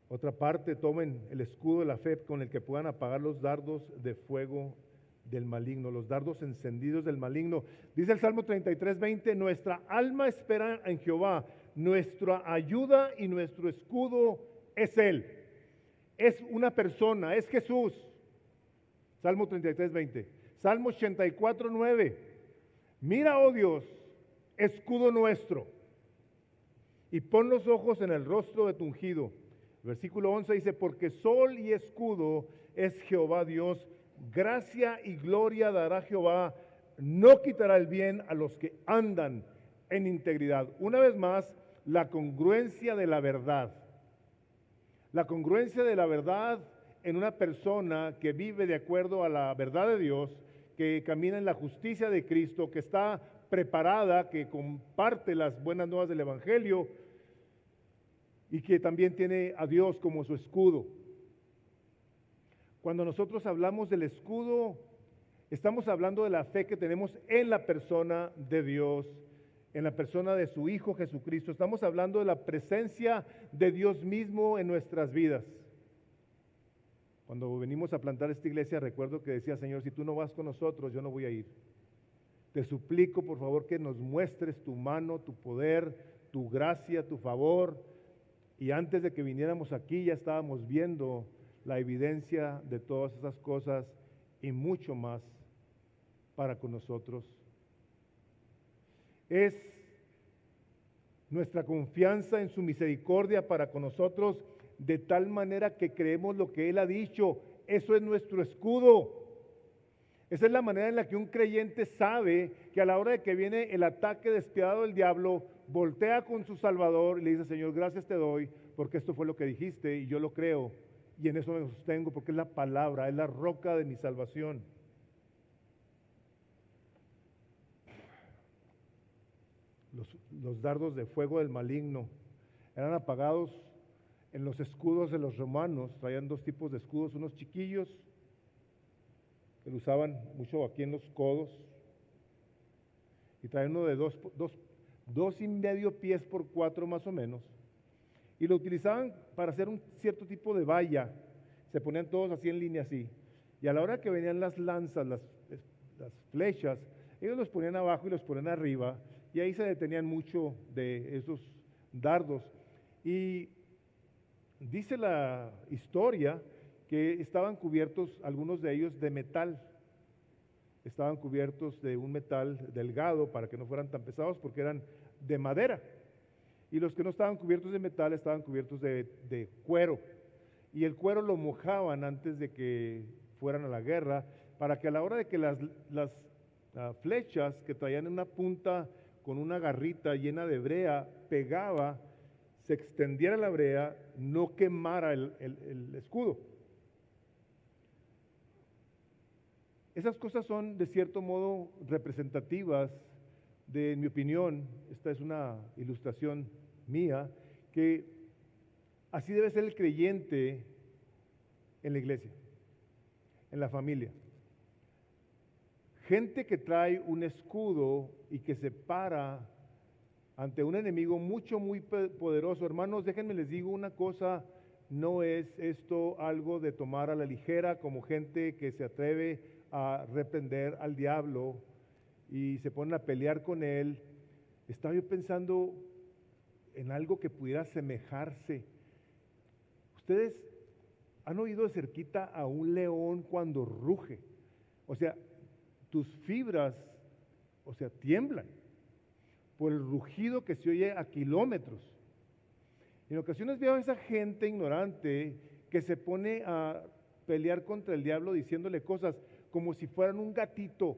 otra parte, tomen el escudo de la fe con el que puedan apagar los dardos de fuego del maligno, los dardos encendidos del maligno. Dice el Salmo 33:20, nuestra alma espera en Jehová, nuestra ayuda y nuestro escudo es Él. Es una persona, es Jesús. Salmo 33:20. Salmo 84:9. Mira, oh Dios, escudo nuestro, y pon los ojos en el rostro de tu ungido. Versículo 11 dice, porque sol y escudo es Jehová Dios, gracia y gloria dará Jehová, no quitará el bien a los que andan en integridad. Una vez más, la congruencia de la verdad. La congruencia de la verdad en una persona que vive de acuerdo a la verdad de Dios, que camina en la justicia de Cristo, que está preparada, que comparte las buenas nuevas del Evangelio y que también tiene a Dios como su escudo. Cuando nosotros hablamos del escudo, estamos hablando de la fe que tenemos en la persona de Dios, en la persona de su Hijo Jesucristo. Estamos hablando de la presencia de Dios mismo en nuestras vidas. Cuando venimos a plantar esta iglesia, recuerdo que decía, Señor, si tú no vas con nosotros, yo no voy a ir. Te suplico, por favor, que nos muestres tu mano, tu poder, tu gracia, tu favor. Y antes de que viniéramos aquí, ya estábamos viendo la evidencia de todas esas cosas y mucho más para con nosotros. Es nuestra confianza en su misericordia para con nosotros, de tal manera que creemos lo que Él ha dicho. Eso es nuestro escudo. Esa es la manera en la que un creyente sabe que a la hora de que viene el ataque despiadado del diablo, voltea con su Salvador y le dice, Señor, gracias te doy, porque esto fue lo que dijiste y yo lo creo. Y en eso me sostengo, porque es la palabra, es la roca de mi salvación. Los dardos de fuego del maligno eran apagados en los escudos de los romanos. Traían dos tipos de escudos, unos chiquillos que lo usaban mucho aquí en los codos, y traían uno de 2,5 pies por 4 más o menos, y lo utilizaban para hacer un cierto tipo de valla. Se ponían todos así en línea así. Y a la hora que venían las lanzas, las flechas, ellos los ponían abajo y los ponían arriba, y ahí se detenían mucho de esos dardos. Y dice la historia que estaban cubiertos, algunos de ellos, de metal. Estaban cubiertos de un metal delgado para que no fueran tan pesados porque eran de madera. Y los que no estaban cubiertos de metal estaban cubiertos de cuero. Y el cuero lo mojaban antes de que fueran a la guerra, para que a la hora de que las flechas que traían una punta con una garrita llena de brea pegaba, se extendiera la brea, no quemara el escudo. Esas cosas son de cierto modo representativas de, en mi opinión, esta es una ilustración mía, que así debe ser el creyente en la iglesia, en la familia. Gente que trae un escudo y que se para ante un enemigo muy poderoso. Hermanos, déjenme les digo una cosa, no es esto algo de tomar a la ligera como gente que se atreve a reprender al diablo y se ponen a pelear con él. Estaba yo pensando en algo que pudiera asemejarse. Ustedes han oído de cerquita a un león cuando ruge. O sea, tus fibras, tiemblan por el rugido que se oye a kilómetros. En ocasiones veo a esa gente ignorante que se pone a pelear contra el diablo diciéndole cosas como si fueran un gatito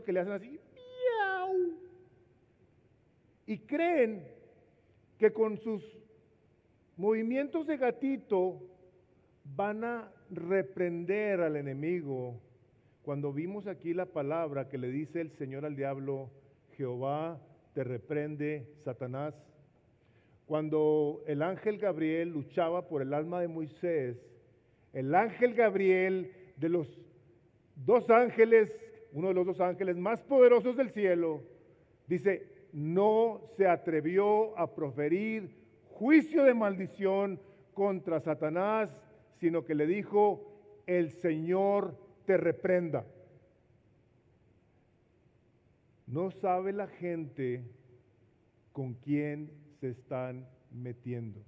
que le hacen así, ¡miau! Y creen que con sus movimientos de gatito van a reprender al enemigo. Cuando vimos aquí la palabra que le dice el Señor al diablo, Jehová te reprende, Satanás. Cuando el ángel Gabriel luchaba por el alma de Moisés, el ángel Gabriel, de los dos ángeles, uno de los dos ángeles más poderosos del cielo, dice, no se atrevió a proferir juicio de maldición contra Satanás, sino que le dijo, el Señor te reprenda. No sabe la gente con quién se están metiendo.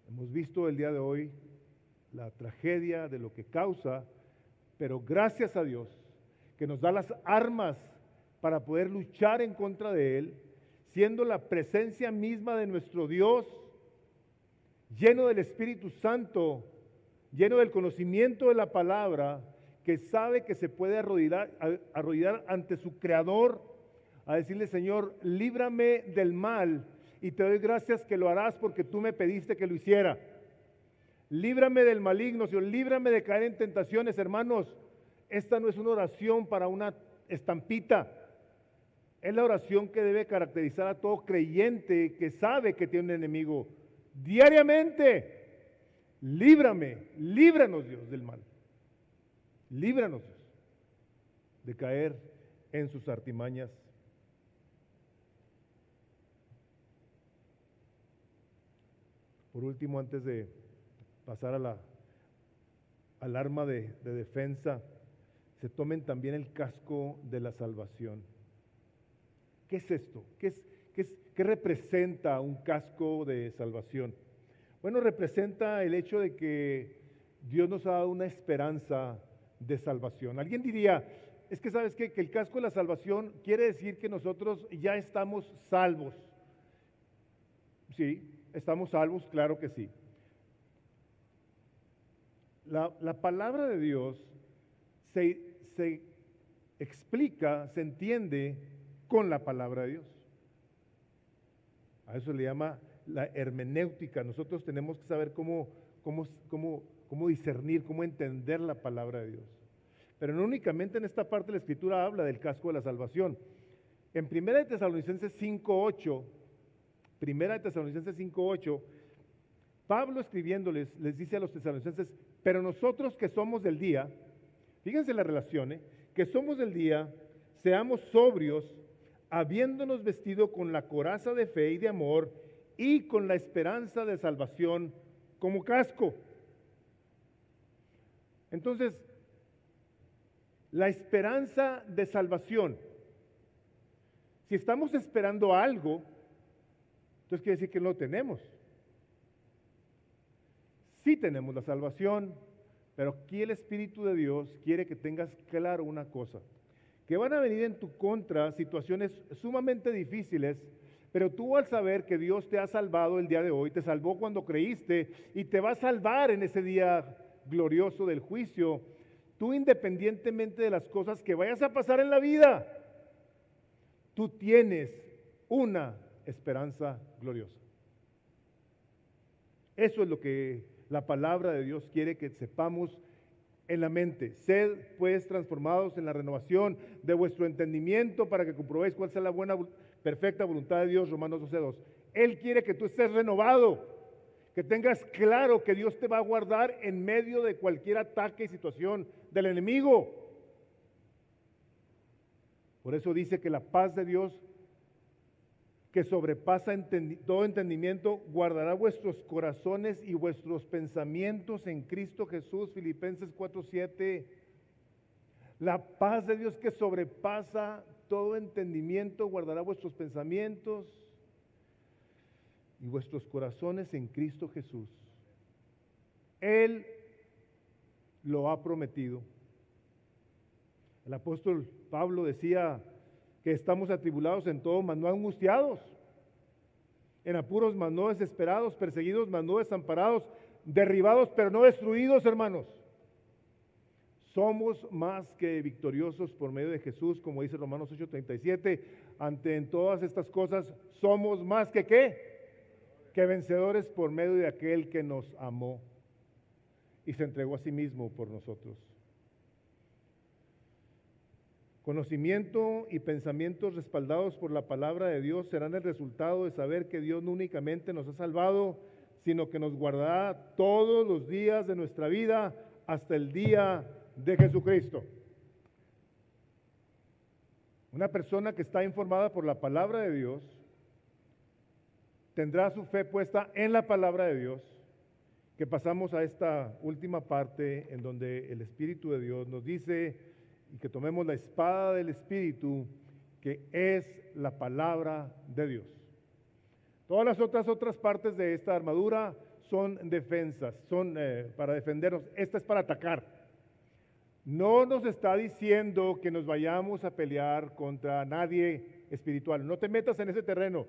Hemos visto el día de hoy la tragedia de lo que causa, pero gracias a Dios que nos da las armas para poder luchar en contra de él, siendo la presencia misma de nuestro Dios, lleno del Espíritu Santo, lleno del conocimiento de la palabra, que sabe que se puede arrodillar ante su Creador, a decirle, Señor, líbrame del mal, y te doy gracias que lo harás porque tú me pediste que lo hiciera. Líbrame del maligno, Señor, líbrame de caer en tentaciones. Hermanos, esta no es una oración para una estampita, es la oración que debe caracterizar a todo creyente que sabe que tiene un enemigo diariamente. Líbranos Dios del mal. Líbranos Dios de caer en sus artimañas. Por último, antes de pasar al arma de defensa, se tomen también el casco de la salvación. ¿Qué es esto? ¿Qué representa un casco de salvación? Bueno, representa el hecho de que Dios nos ha dado una esperanza de salvación. Alguien diría, es que ¿sabes qué? Que el casco de la salvación quiere decir que nosotros ya estamos salvos. Sí, estamos salvos, claro que sí. La palabra de Dios se explica, se entiende con la palabra de Dios. A eso le llama la hermenéutica. Nosotros tenemos que saber cómo discernir, cómo entender la palabra de Dios. Pero no únicamente en esta parte de la Escritura habla del casco de la salvación. En 1 Tesalonicenses 5:8, Pablo escribiéndoles, les dice a los tesalonicenses, pero nosotros que somos del día, fíjense la relación, que somos del día, seamos sobrios, habiéndonos vestido con la coraza de fe y de amor y con la esperanza de salvación como casco. Entonces, la esperanza de salvación. Si estamos esperando algo, entonces quiere decir que no lo tenemos. Sí tenemos la salvación, pero aquí el Espíritu de Dios quiere que tengas claro una cosa, que van a venir en tu contra situaciones sumamente difíciles, pero tú al saber que Dios te ha salvado el día de hoy, te salvó cuando creíste y te va a salvar en ese día glorioso del juicio, tú independientemente de las cosas que vayas a pasar en la vida, tú tienes una esperanza gloriosa. Eso es lo que la palabra de Dios quiere que sepamos en la mente. Sed pues transformados en la renovación de vuestro entendimiento para que comprobéis cuál sea la buena, perfecta voluntad de Dios. Romanos 12:2. Él quiere que tú estés renovado, que tengas claro que Dios te va a guardar en medio de cualquier ataque y situación del enemigo. Por eso dice que la paz de Dios, que sobrepasa todo entendimiento, guardará vuestros corazones y vuestros pensamientos en Cristo Jesús. Filipenses 4:7. La paz de Dios que sobrepasa todo entendimiento guardará vuestros pensamientos y vuestros corazones en Cristo Jesús. Él lo ha prometido. El apóstol Pablo decía que estamos atribulados en todo, mas no angustiados, en apuros, mas no desesperados, perseguidos, mas no desamparados, derribados, pero no destruidos, hermanos. Somos más que victoriosos por medio de Jesús, como dice Romanos 8:37. Ante en todas estas cosas somos más que ¿qué? Que vencedores por medio de aquel que nos amó y se entregó a sí mismo por nosotros. Conocimiento y pensamientos respaldados por la palabra de Dios serán el resultado de saber que Dios no únicamente nos ha salvado, sino que nos guardará todos los días de nuestra vida hasta el día de Jesucristo. Una persona que está informada por la palabra de Dios tendrá su fe puesta en la palabra de Dios, que pasamos a esta última parte en donde el Espíritu de Dios nos dice y que tomemos la espada del Espíritu, que es la palabra de Dios. Todas las otras partes de esta armadura son defensas, son para defendernos. Esta es para atacar. No nos está diciendo que nos vayamos a pelear contra nadie espiritual. No te metas en ese terreno.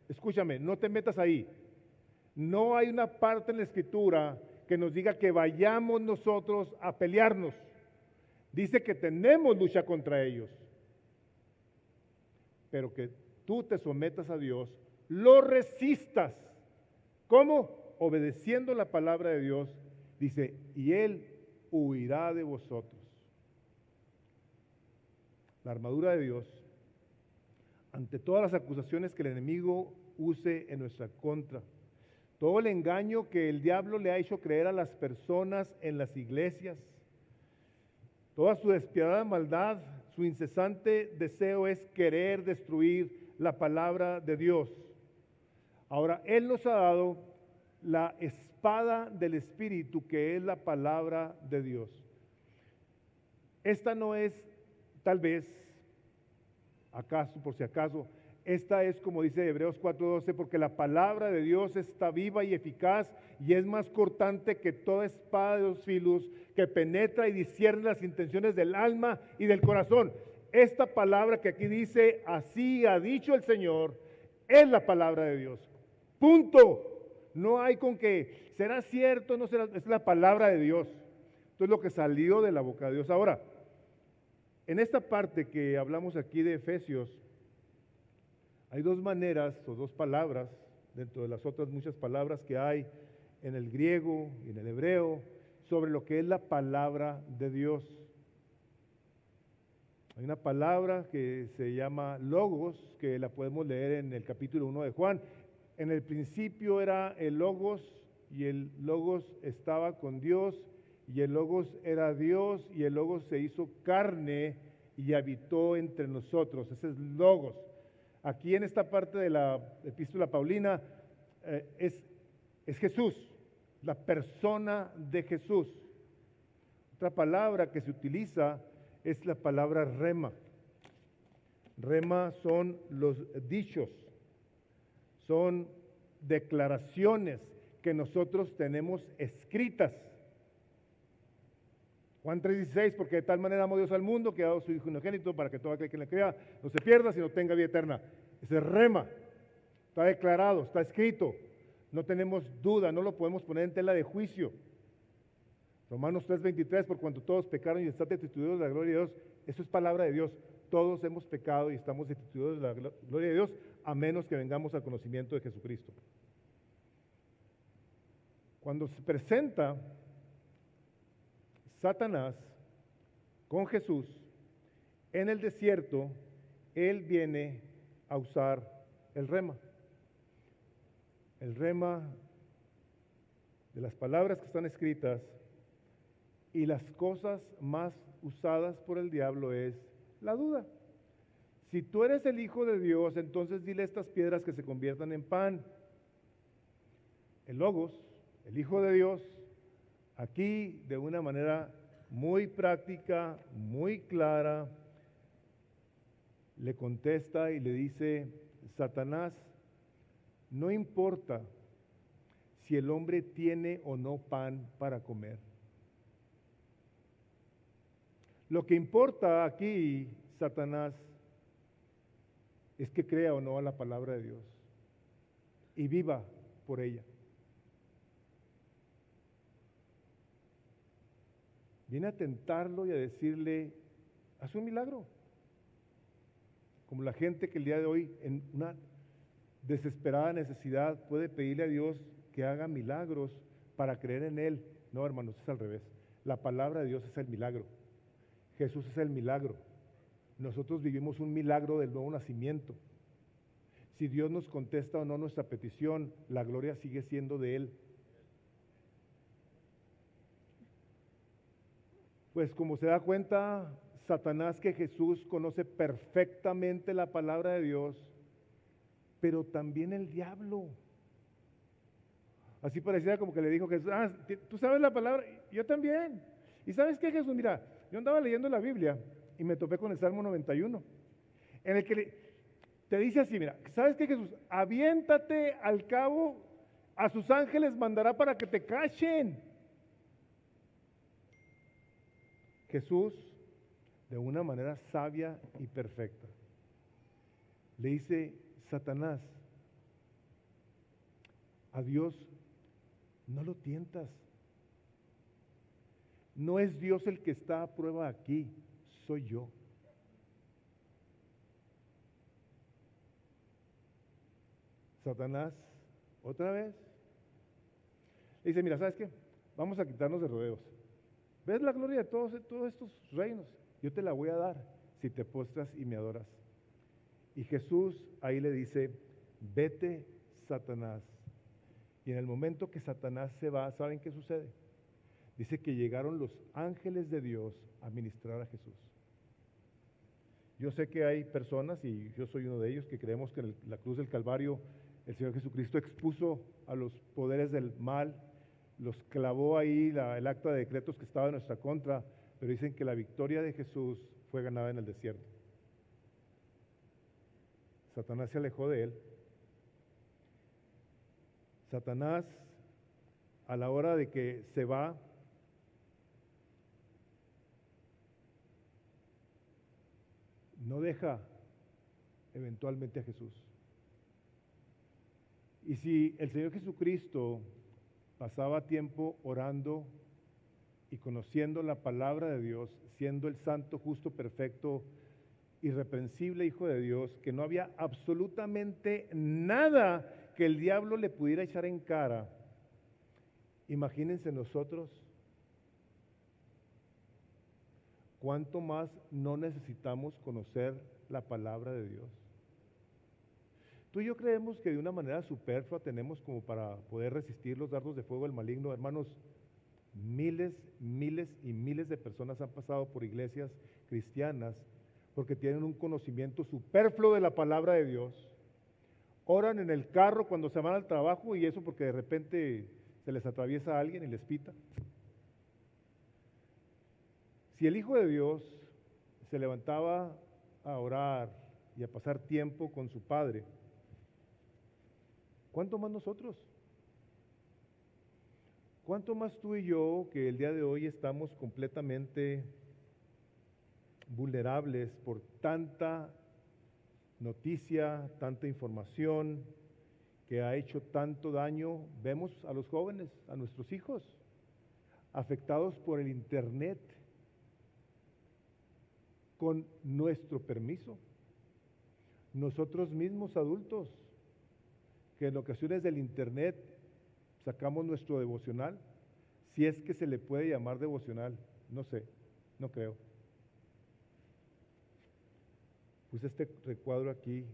Escúchame, no te metas ahí. No hay una parte en la Escritura que nos diga que vayamos nosotros a pelearnos. Dice que tenemos lucha contra ellos, pero que tú te sometas a Dios, lo resistas. ¿Cómo? Obedeciendo la palabra de Dios, dice, y Él huirá de vosotros. La armadura de Dios, ante todas las acusaciones que el enemigo use en nuestra contra, todo el engaño que el diablo le ha hecho creer a las personas en las iglesias, toda su despiadada maldad, su incesante deseo es querer destruir la palabra de Dios. Ahora, Él nos ha dado la espada del Espíritu, que es la palabra de Dios. Esta no es, tal vez, acaso, por si acaso, esta es como dice Hebreos 4:12, porque la palabra de Dios está viva y eficaz y es más cortante que toda espada de dos filos, que penetra y discierne las intenciones del alma y del corazón. Esta palabra que aquí dice, así ha dicho el Señor, es la palabra de Dios. Punto. No hay con que, ¿será cierto? No será, es la palabra de Dios. Esto es lo que salió de la boca de Dios. Ahora, en esta parte que hablamos aquí de Efesios, hay dos maneras o dos palabras, dentro de las otras muchas palabras que hay en el griego y en el hebreo, sobre lo que es la palabra de Dios. Hay una palabra que se llama logos, que la podemos leer en el capítulo 1 de Juan. En el principio era el logos, y el logos estaba con Dios, y el logos era Dios, y el logos se hizo carne y habitó entre nosotros. Ese es logos. aquí en esta parte de la epístola Paulina es Jesús, la persona de Jesús. Otra palabra que se utiliza es la palabra rema. Rema son los dichos, son declaraciones que nosotros tenemos escritas. Juan 3:16, porque de tal manera amó Dios al mundo que ha dado su Hijo unigénito para que todo aquel que le crea no se pierda, sino tenga vida eterna. Ese es rema, está declarado, está escrito, no tenemos duda, no lo podemos poner en tela de juicio. Romanos 3:23, por cuanto todos pecaron y están destituidos de la gloria de Dios, eso es palabra de Dios. Todos hemos pecado y estamos destituidos de la gloria de Dios, a menos que vengamos al conocimiento de Jesucristo. Cuando se presenta Satanás con Jesús en el desierto, él viene a usar el rema. El rema de las palabras que están escritas, y las cosas más usadas por el diablo es la duda. Si tú eres el Hijo de Dios, entonces dile a estas piedras que se conviertan en pan. El Logos, el Hijo de Dios, aquí de una manera muy práctica, muy clara, le contesta y le dice: Satanás, no importa si el hombre tiene o no pan para comer. Lo que importa aquí, Satanás, es que crea o no a la palabra de Dios y viva por ella. Viene a tentarlo y a decirle: haz un milagro. Como la gente que el día de hoy, en una desesperada necesidad, puede pedirle a Dios que haga milagros para creer en Él. No, hermanos, es al revés. La palabra de Dios es el milagro. Jesús es el milagro. Nosotros vivimos un milagro del nuevo nacimiento. Si Dios nos contesta o no nuestra petición, la gloria sigue siendo de Él. Pues como se da cuenta Satanás que Jesús conoce perfectamente la palabra de Dios, pero también el diablo. Así parecía como que le dijo Jesús: tú sabes la palabra, yo también. ¿Y sabes qué, Jesús? Mira, yo andaba leyendo la Biblia y me topé con el Salmo 91, en el que te dice así: mira, ¿sabes qué, Jesús? Aviéntate al cabo, a sus ángeles mandará para que te cachen. Jesús, de una manera sabia y perfecta, le dice: Satanás, a Dios no lo tientas. No es Dios el que está a prueba aquí, soy yo. Satanás, otra vez, le dice: mira, ¿sabes qué? Vamos a quitarnos de rodeos. ¿Ves la gloria de todos estos reinos? Yo te la voy a dar si te postras y me adoras. Y Jesús ahí le dice: vete, Satanás. Y en el momento que Satanás se va, ¿saben qué sucede? Dice que llegaron los ángeles de Dios a ministrar a Jesús. Yo sé que hay personas, y yo soy uno de ellos, que creemos que en la cruz del Calvario el Señor Jesucristo expuso a los poderes del mal, los clavó ahí el acta de decretos que estaba en nuestra contra, pero dicen que la victoria de Jesús fue ganada en el desierto. Satanás se alejó de él. Satanás, a la hora de que se va, no deja eventualmente a Jesús. Y si el Señor Jesucristo pasaba tiempo orando y conociendo la palabra de Dios, siendo el santo, justo, perfecto, irreprensible Hijo de Dios, que no había absolutamente nada que el diablo le pudiera echar en cara, imagínense nosotros, ¿cuánto más no necesitamos conocer la palabra de Dios? Tú y yo creemos que de una manera superflua tenemos como para poder resistir los dardos de fuego del maligno. Hermanos, miles y miles de personas han pasado por iglesias cristianas porque tienen un conocimiento superfluo de la palabra de Dios. Oran en el carro cuando se van al trabajo y eso porque de repente se les atraviesa a alguien y les pita. Si el Hijo de Dios se levantaba a orar y a pasar tiempo con su Padre, ¿cuánto más nosotros? ¿Cuánto más tú y yo, que el día de hoy estamos completamente vulnerables por tanta noticia, tanta información que ha hecho tanto daño? Vemos a los jóvenes, a nuestros hijos, afectados por el internet, con nuestro permiso. Nosotros mismos adultos, que en ocasiones del internet sacamos nuestro devocional, si es que se le puede llamar devocional, no sé, no creo. Puse este recuadro aquí.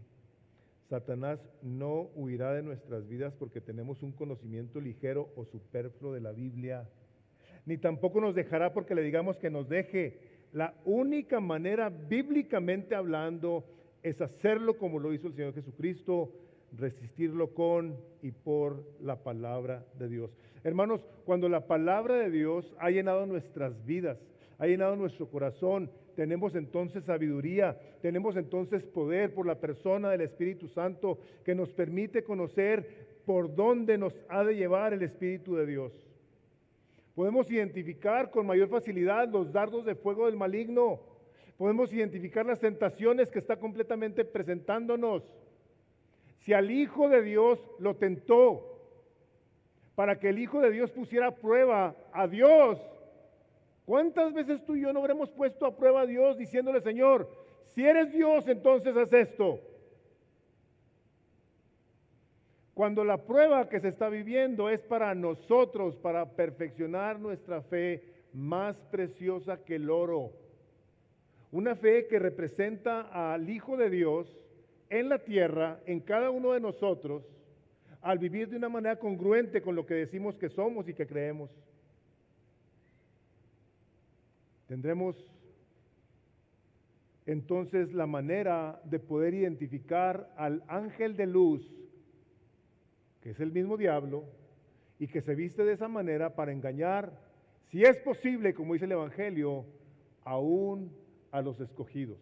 Satanás no huirá de nuestras vidas porque tenemos un conocimiento ligero o superfluo de la Biblia, ni tampoco nos dejará porque le digamos que nos deje. La única manera, bíblicamente hablando, es hacerlo como lo hizo el Señor Jesucristo, resistirlo con y por la palabra de Dios. Hermanos, cuando la palabra de Dios ha llenado nuestras vidas, ha llenado nuestro corazón, tenemos entonces sabiduría, tenemos entonces poder por la persona del Espíritu Santo que nos permite conocer por dónde nos ha de llevar el Espíritu de Dios. Podemos identificar con mayor facilidad los dardos de fuego del maligno. Podemos identificar las tentaciones que está completamente presentándonos. Si al Hijo de Dios lo tentó para que el Hijo de Dios pusiera a prueba a Dios, ¿cuántas veces tú y yo no habremos puesto a prueba a Dios diciéndole, Señor, si eres Dios, entonces haz esto? Cuando la prueba que se está viviendo es para nosotros, para perfeccionar nuestra fe más preciosa que el oro. Una fe que representa al Hijo de Dios en la tierra, en cada uno de nosotros, al vivir de una manera congruente con lo que decimos que somos y que creemos. Tendremos entonces la manera de poder identificar al ángel de luz, que es el mismo diablo, y que se viste de esa manera para engañar, si es posible, como dice el Evangelio, aún a los escogidos.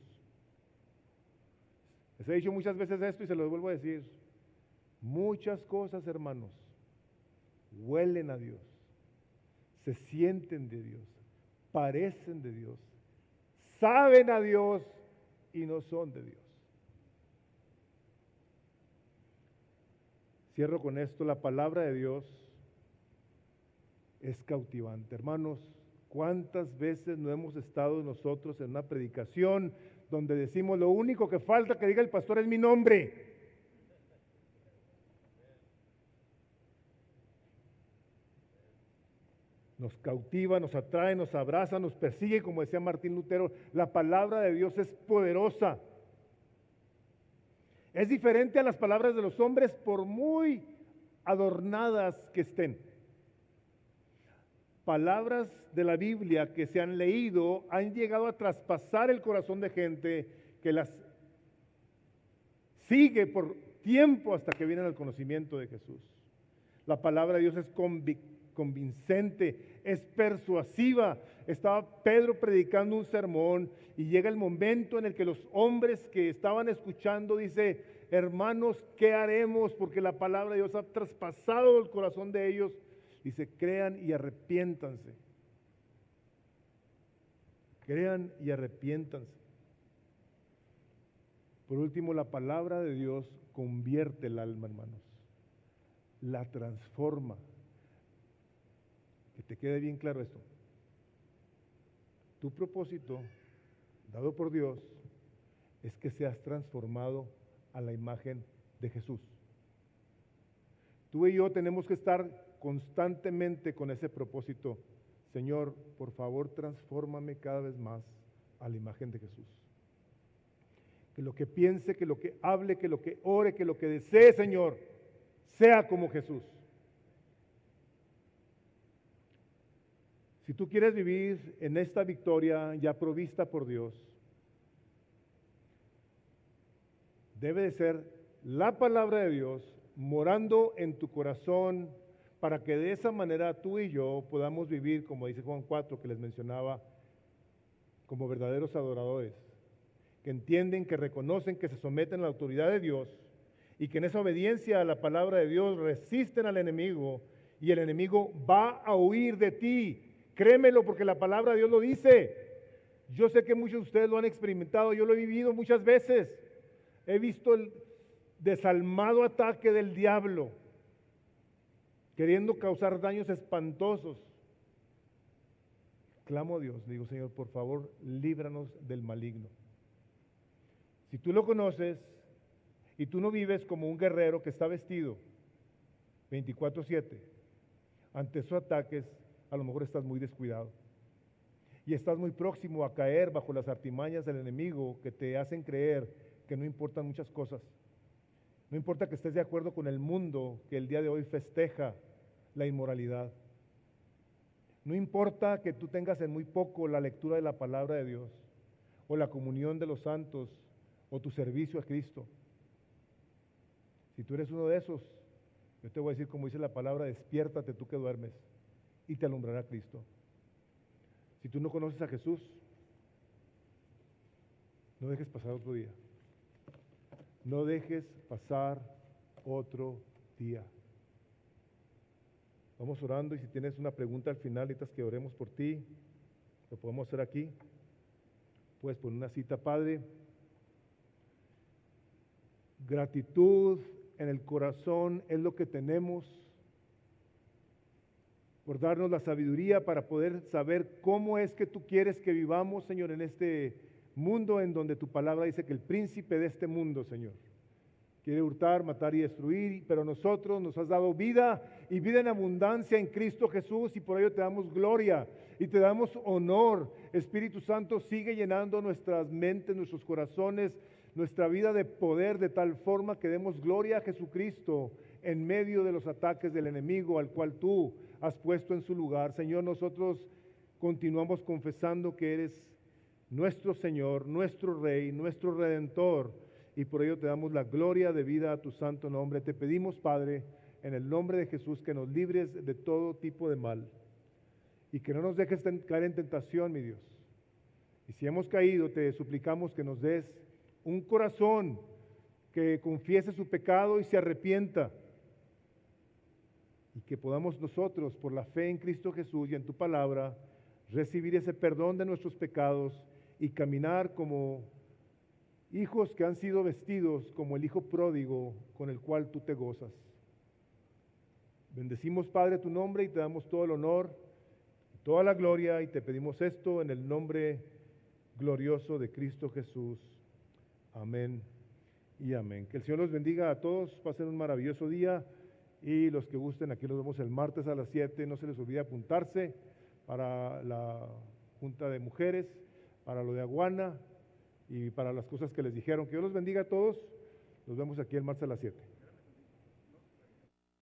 Les he dicho muchas veces esto y se lo vuelvo a decir. Muchas cosas, hermanos, huelen a Dios, se sienten de Dios, parecen de Dios, saben a Dios y no son de Dios. Cierro con esto. La palabra de Dios es cautivante. Hermanos, ¿cuántas veces no hemos estado nosotros en una predicación donde decimos lo único que falta que diga el pastor es mi nombre? Nos cautiva, nos atrae, nos abraza, nos persigue, como decía Martín Lutero. La palabra de Dios es poderosa. Es diferente a las palabras de los hombres por muy adornadas que estén. Palabras de la Biblia que se han leído han llegado a traspasar el corazón de gente que las sigue por tiempo hasta que vienen al conocimiento de Jesús. La palabra de Dios es convincente, es persuasiva. Estaba Pedro predicando un sermón y llega el momento en el que los hombres que estaban escuchando dice, hermanos, ¿qué haremos? Porque la palabra de Dios ha traspasado el corazón de ellos. Dice, crean y arrepiéntanse. Crean y arrepiéntanse. Por último, la palabra de Dios convierte el alma, hermanos. La transforma. Que te quede bien claro esto. Tu propósito, dado por Dios, es que seas transformado a la imagen de Jesús. Tú y yo tenemos que estar constantemente con ese propósito. Señor, por favor, transfórmame cada vez más a la imagen de Jesús. Que lo que piense, que lo que hable, que lo que ore, que lo que desee, Señor, sea como Jesús. Si tú quieres vivir en esta victoria ya provista por Dios, debe de ser la palabra de Dios morando en tu corazón para que de esa manera tú y yo podamos vivir, como dice Juan 4 que les mencionaba, como verdaderos adoradores, que entienden, que reconocen, que se someten a la autoridad de Dios y que en esa obediencia a la palabra de Dios resisten al enemigo y el enemigo va a huir de ti. Créemelo porque la palabra de Dios lo dice. Yo sé que muchos de ustedes lo han experimentado, yo lo he vivido muchas veces. He visto el desalmado ataque del diablo, queriendo causar daños espantosos. Clamo a Dios, digo, Señor, por favor, líbranos del maligno. Si tú lo conoces y tú no vives como un guerrero que está vestido 24/7, ante esos ataques, a lo mejor estás muy descuidado. Y estás muy próximo a caer bajo las artimañas del enemigo que te hacen creer que no importan muchas cosas. No importa que estés de acuerdo con el mundo que el día de hoy festeja la inmoralidad. No importa que tú tengas en muy poco la lectura de la palabra de Dios, o la comunión de los santos, o tu servicio a Cristo. Si tú eres uno de esos, yo te voy a decir, como dice la palabra, despiértate tú que duermes, y te alumbrará Cristo. Si tú no conoces a Jesús, no dejes pasar otro día. No dejes pasar otro día. Vamos orando y si tienes una pregunta al final, necesitas que oremos por ti, lo podemos hacer aquí. Puedes poner una cita, Padre. Gratitud en el corazón es lo que tenemos por darnos la sabiduría para poder saber cómo es que tú quieres que vivamos, Señor, en este mundo en donde tu palabra dice que el príncipe de este mundo, Señor, quiere hurtar, matar y destruir, pero nosotros nos has dado vida y vida en abundancia en Cristo Jesús y por ello te damos gloria y te damos honor. Espíritu Santo, sigue llenando nuestras mentes, nuestros corazones, nuestra vida de poder de tal forma que demos gloria a Jesucristo en medio de los ataques del enemigo al cual tú has puesto en su lugar. Señor, nosotros continuamos confesando que eres nuestro Señor, nuestro Rey, nuestro Redentor, y por ello te damos la gloria de vida a tu santo nombre. Te pedimos, Padre, en el nombre de Jesús, que nos libres de todo tipo de mal y que no nos dejes caer en tentación, mi Dios. Y si hemos caído, te suplicamos que nos des un corazón que confiese su pecado y se arrepienta, y que podamos nosotros, por la fe en Cristo Jesús y en tu palabra, recibir ese perdón de nuestros pecados y caminar como hijos que han sido vestidos como el hijo pródigo con el cual tú te gozas. Bendecimos, Padre, tu nombre y te damos todo el honor, toda la gloria, y te pedimos esto en el nombre glorioso de Cristo Jesús. Amén y amén. Que el Señor los bendiga a todos, pasen un maravilloso día, y los que gusten, aquí nos vemos el martes a las 7, no se les olvide apuntarse para la Junta de Mujeres, para lo de Aguana y para las cosas que les dijeron. Que Dios los bendiga a todos, nos vemos aquí el martes a las 7.